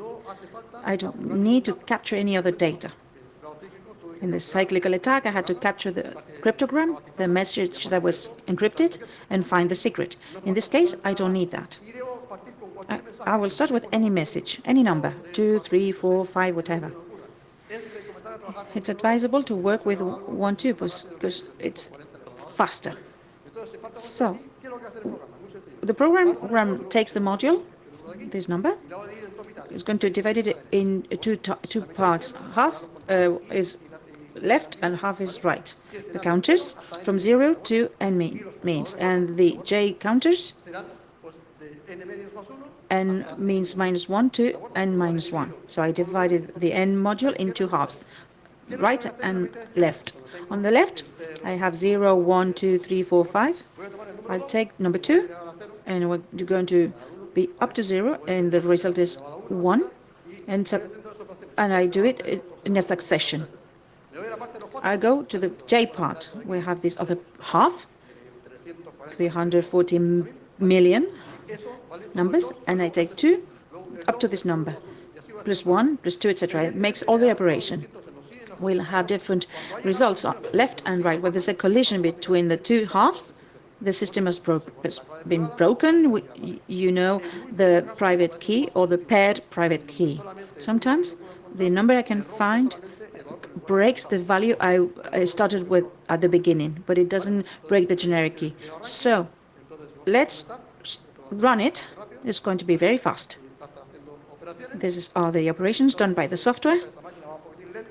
I don't need to capture any other data. In the cyclical attack, I had to capture the cryptogram, the message that was encrypted, and find the secret. In this case, I don't need that. I will start with any message, any number, 2, 3, 4, 5, whatever. It's advisable to work with 1, 2, because it's faster. So, the program takes the module, this number, is going to divide it in two parts. Half is left and half is right. The counters from 0 to n means, and the j counters, n means -1 to n -1. So I divided the n module in two halves, right and left. On the left, I have 0, 1, 2, 3, 4, 5. I'll take number 2, and we're going to be up to 0, and the result is 1. And I do it in a succession. I go to the j part. We have this other half, 340 million numbers, and I take 2 up to this number, plus 1, plus 2, etc. It makes all the operation. We'll have different results on left and right. When there's a collision between the two halves, the system has been broken. You know, the private key or the paired private key. Sometimes the number I can find breaks the value I started with at the beginning, but it doesn't break the generic key. So let's run it. It's going to be very fast. These are the operations done by the software,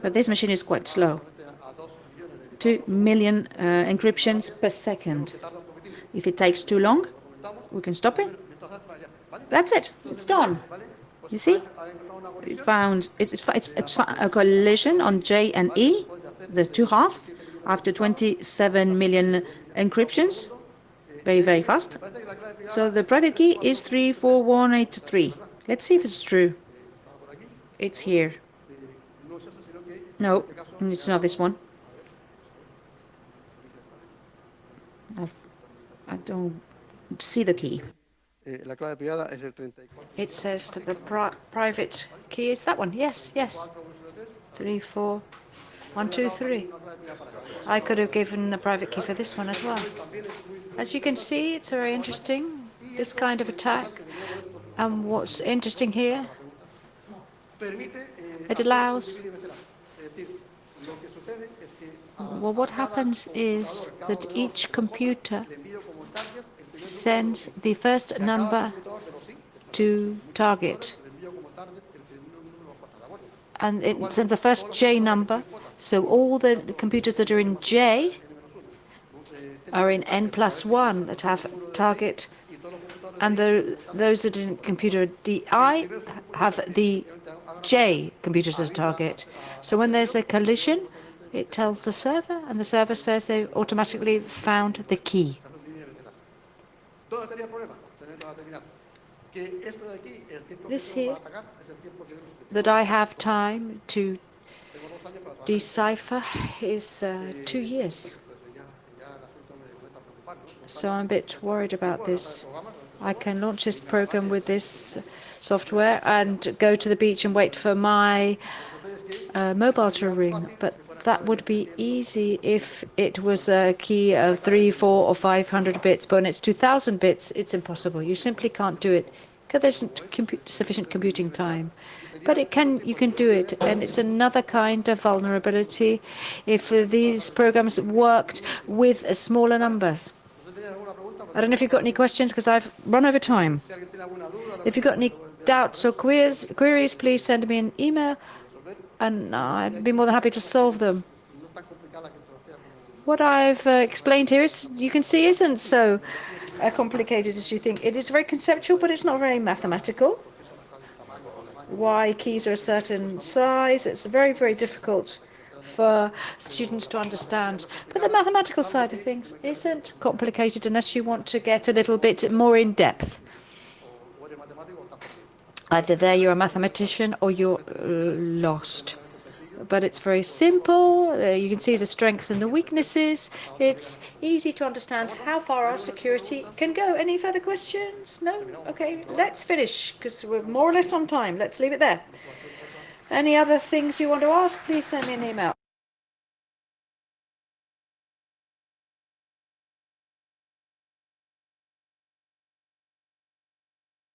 but this machine is quite slow. 2 million encryptions per second. If it takes too long, we can stop it. That's it. It's done. You see? It's a collision on J and E, the two halves, after 27 million encryptions. Very, very fast. So the private key is 34183. Let's see if it's true. It's here. No, it's not this one. I don't see the key. It says that the private key is that one. Yes, yes. 34123. I could have given the private key for this one as well. As you can see, it's very interesting, this kind of attack. And what's interesting here, it allows, well, what happens is that each computer sends the first number to target. And it sends the first J number. So all the computers that are in J are in N+1 that have target. And those that are in computer DI have the J computers as a target. So when there's a collision, it tells the server, and the server says they've automatically found the key. This here, that I have time to decipher, is 2 years. So I'm a bit worried about this. I can launch this program with this software and go to the beach and wait for my mobile to ring, but that would be easy if it was a key of 300, 400, or 500 bits, but when it's 2,000 bits, it's impossible. You simply can't do it because there isn't sufficient computing time. But you can do it, and it's another kind of vulnerability if these programs worked with smaller numbers. I don't know if you've got any questions, because I've run over time. If you've got any doubts or queries, please send me an email, and I'd be more than happy to solve them. What I've explained here is, you can see, isn't so complicated as you think. It is very conceptual, but it's not very mathematical. Why keys are a certain size. It's very, very difficult for students to understand. But the mathematical side of things isn't complicated unless you want to get a little bit more in depth. Either there you're a mathematician or you're lost. But it's very simple. You can see the strengths and the weaknesses. It's easy to understand how far our security can go. Any further questions? No? Okay, let's finish, because we're more or less on time. Let's leave it there. Any other things you want to ask, please send me an email.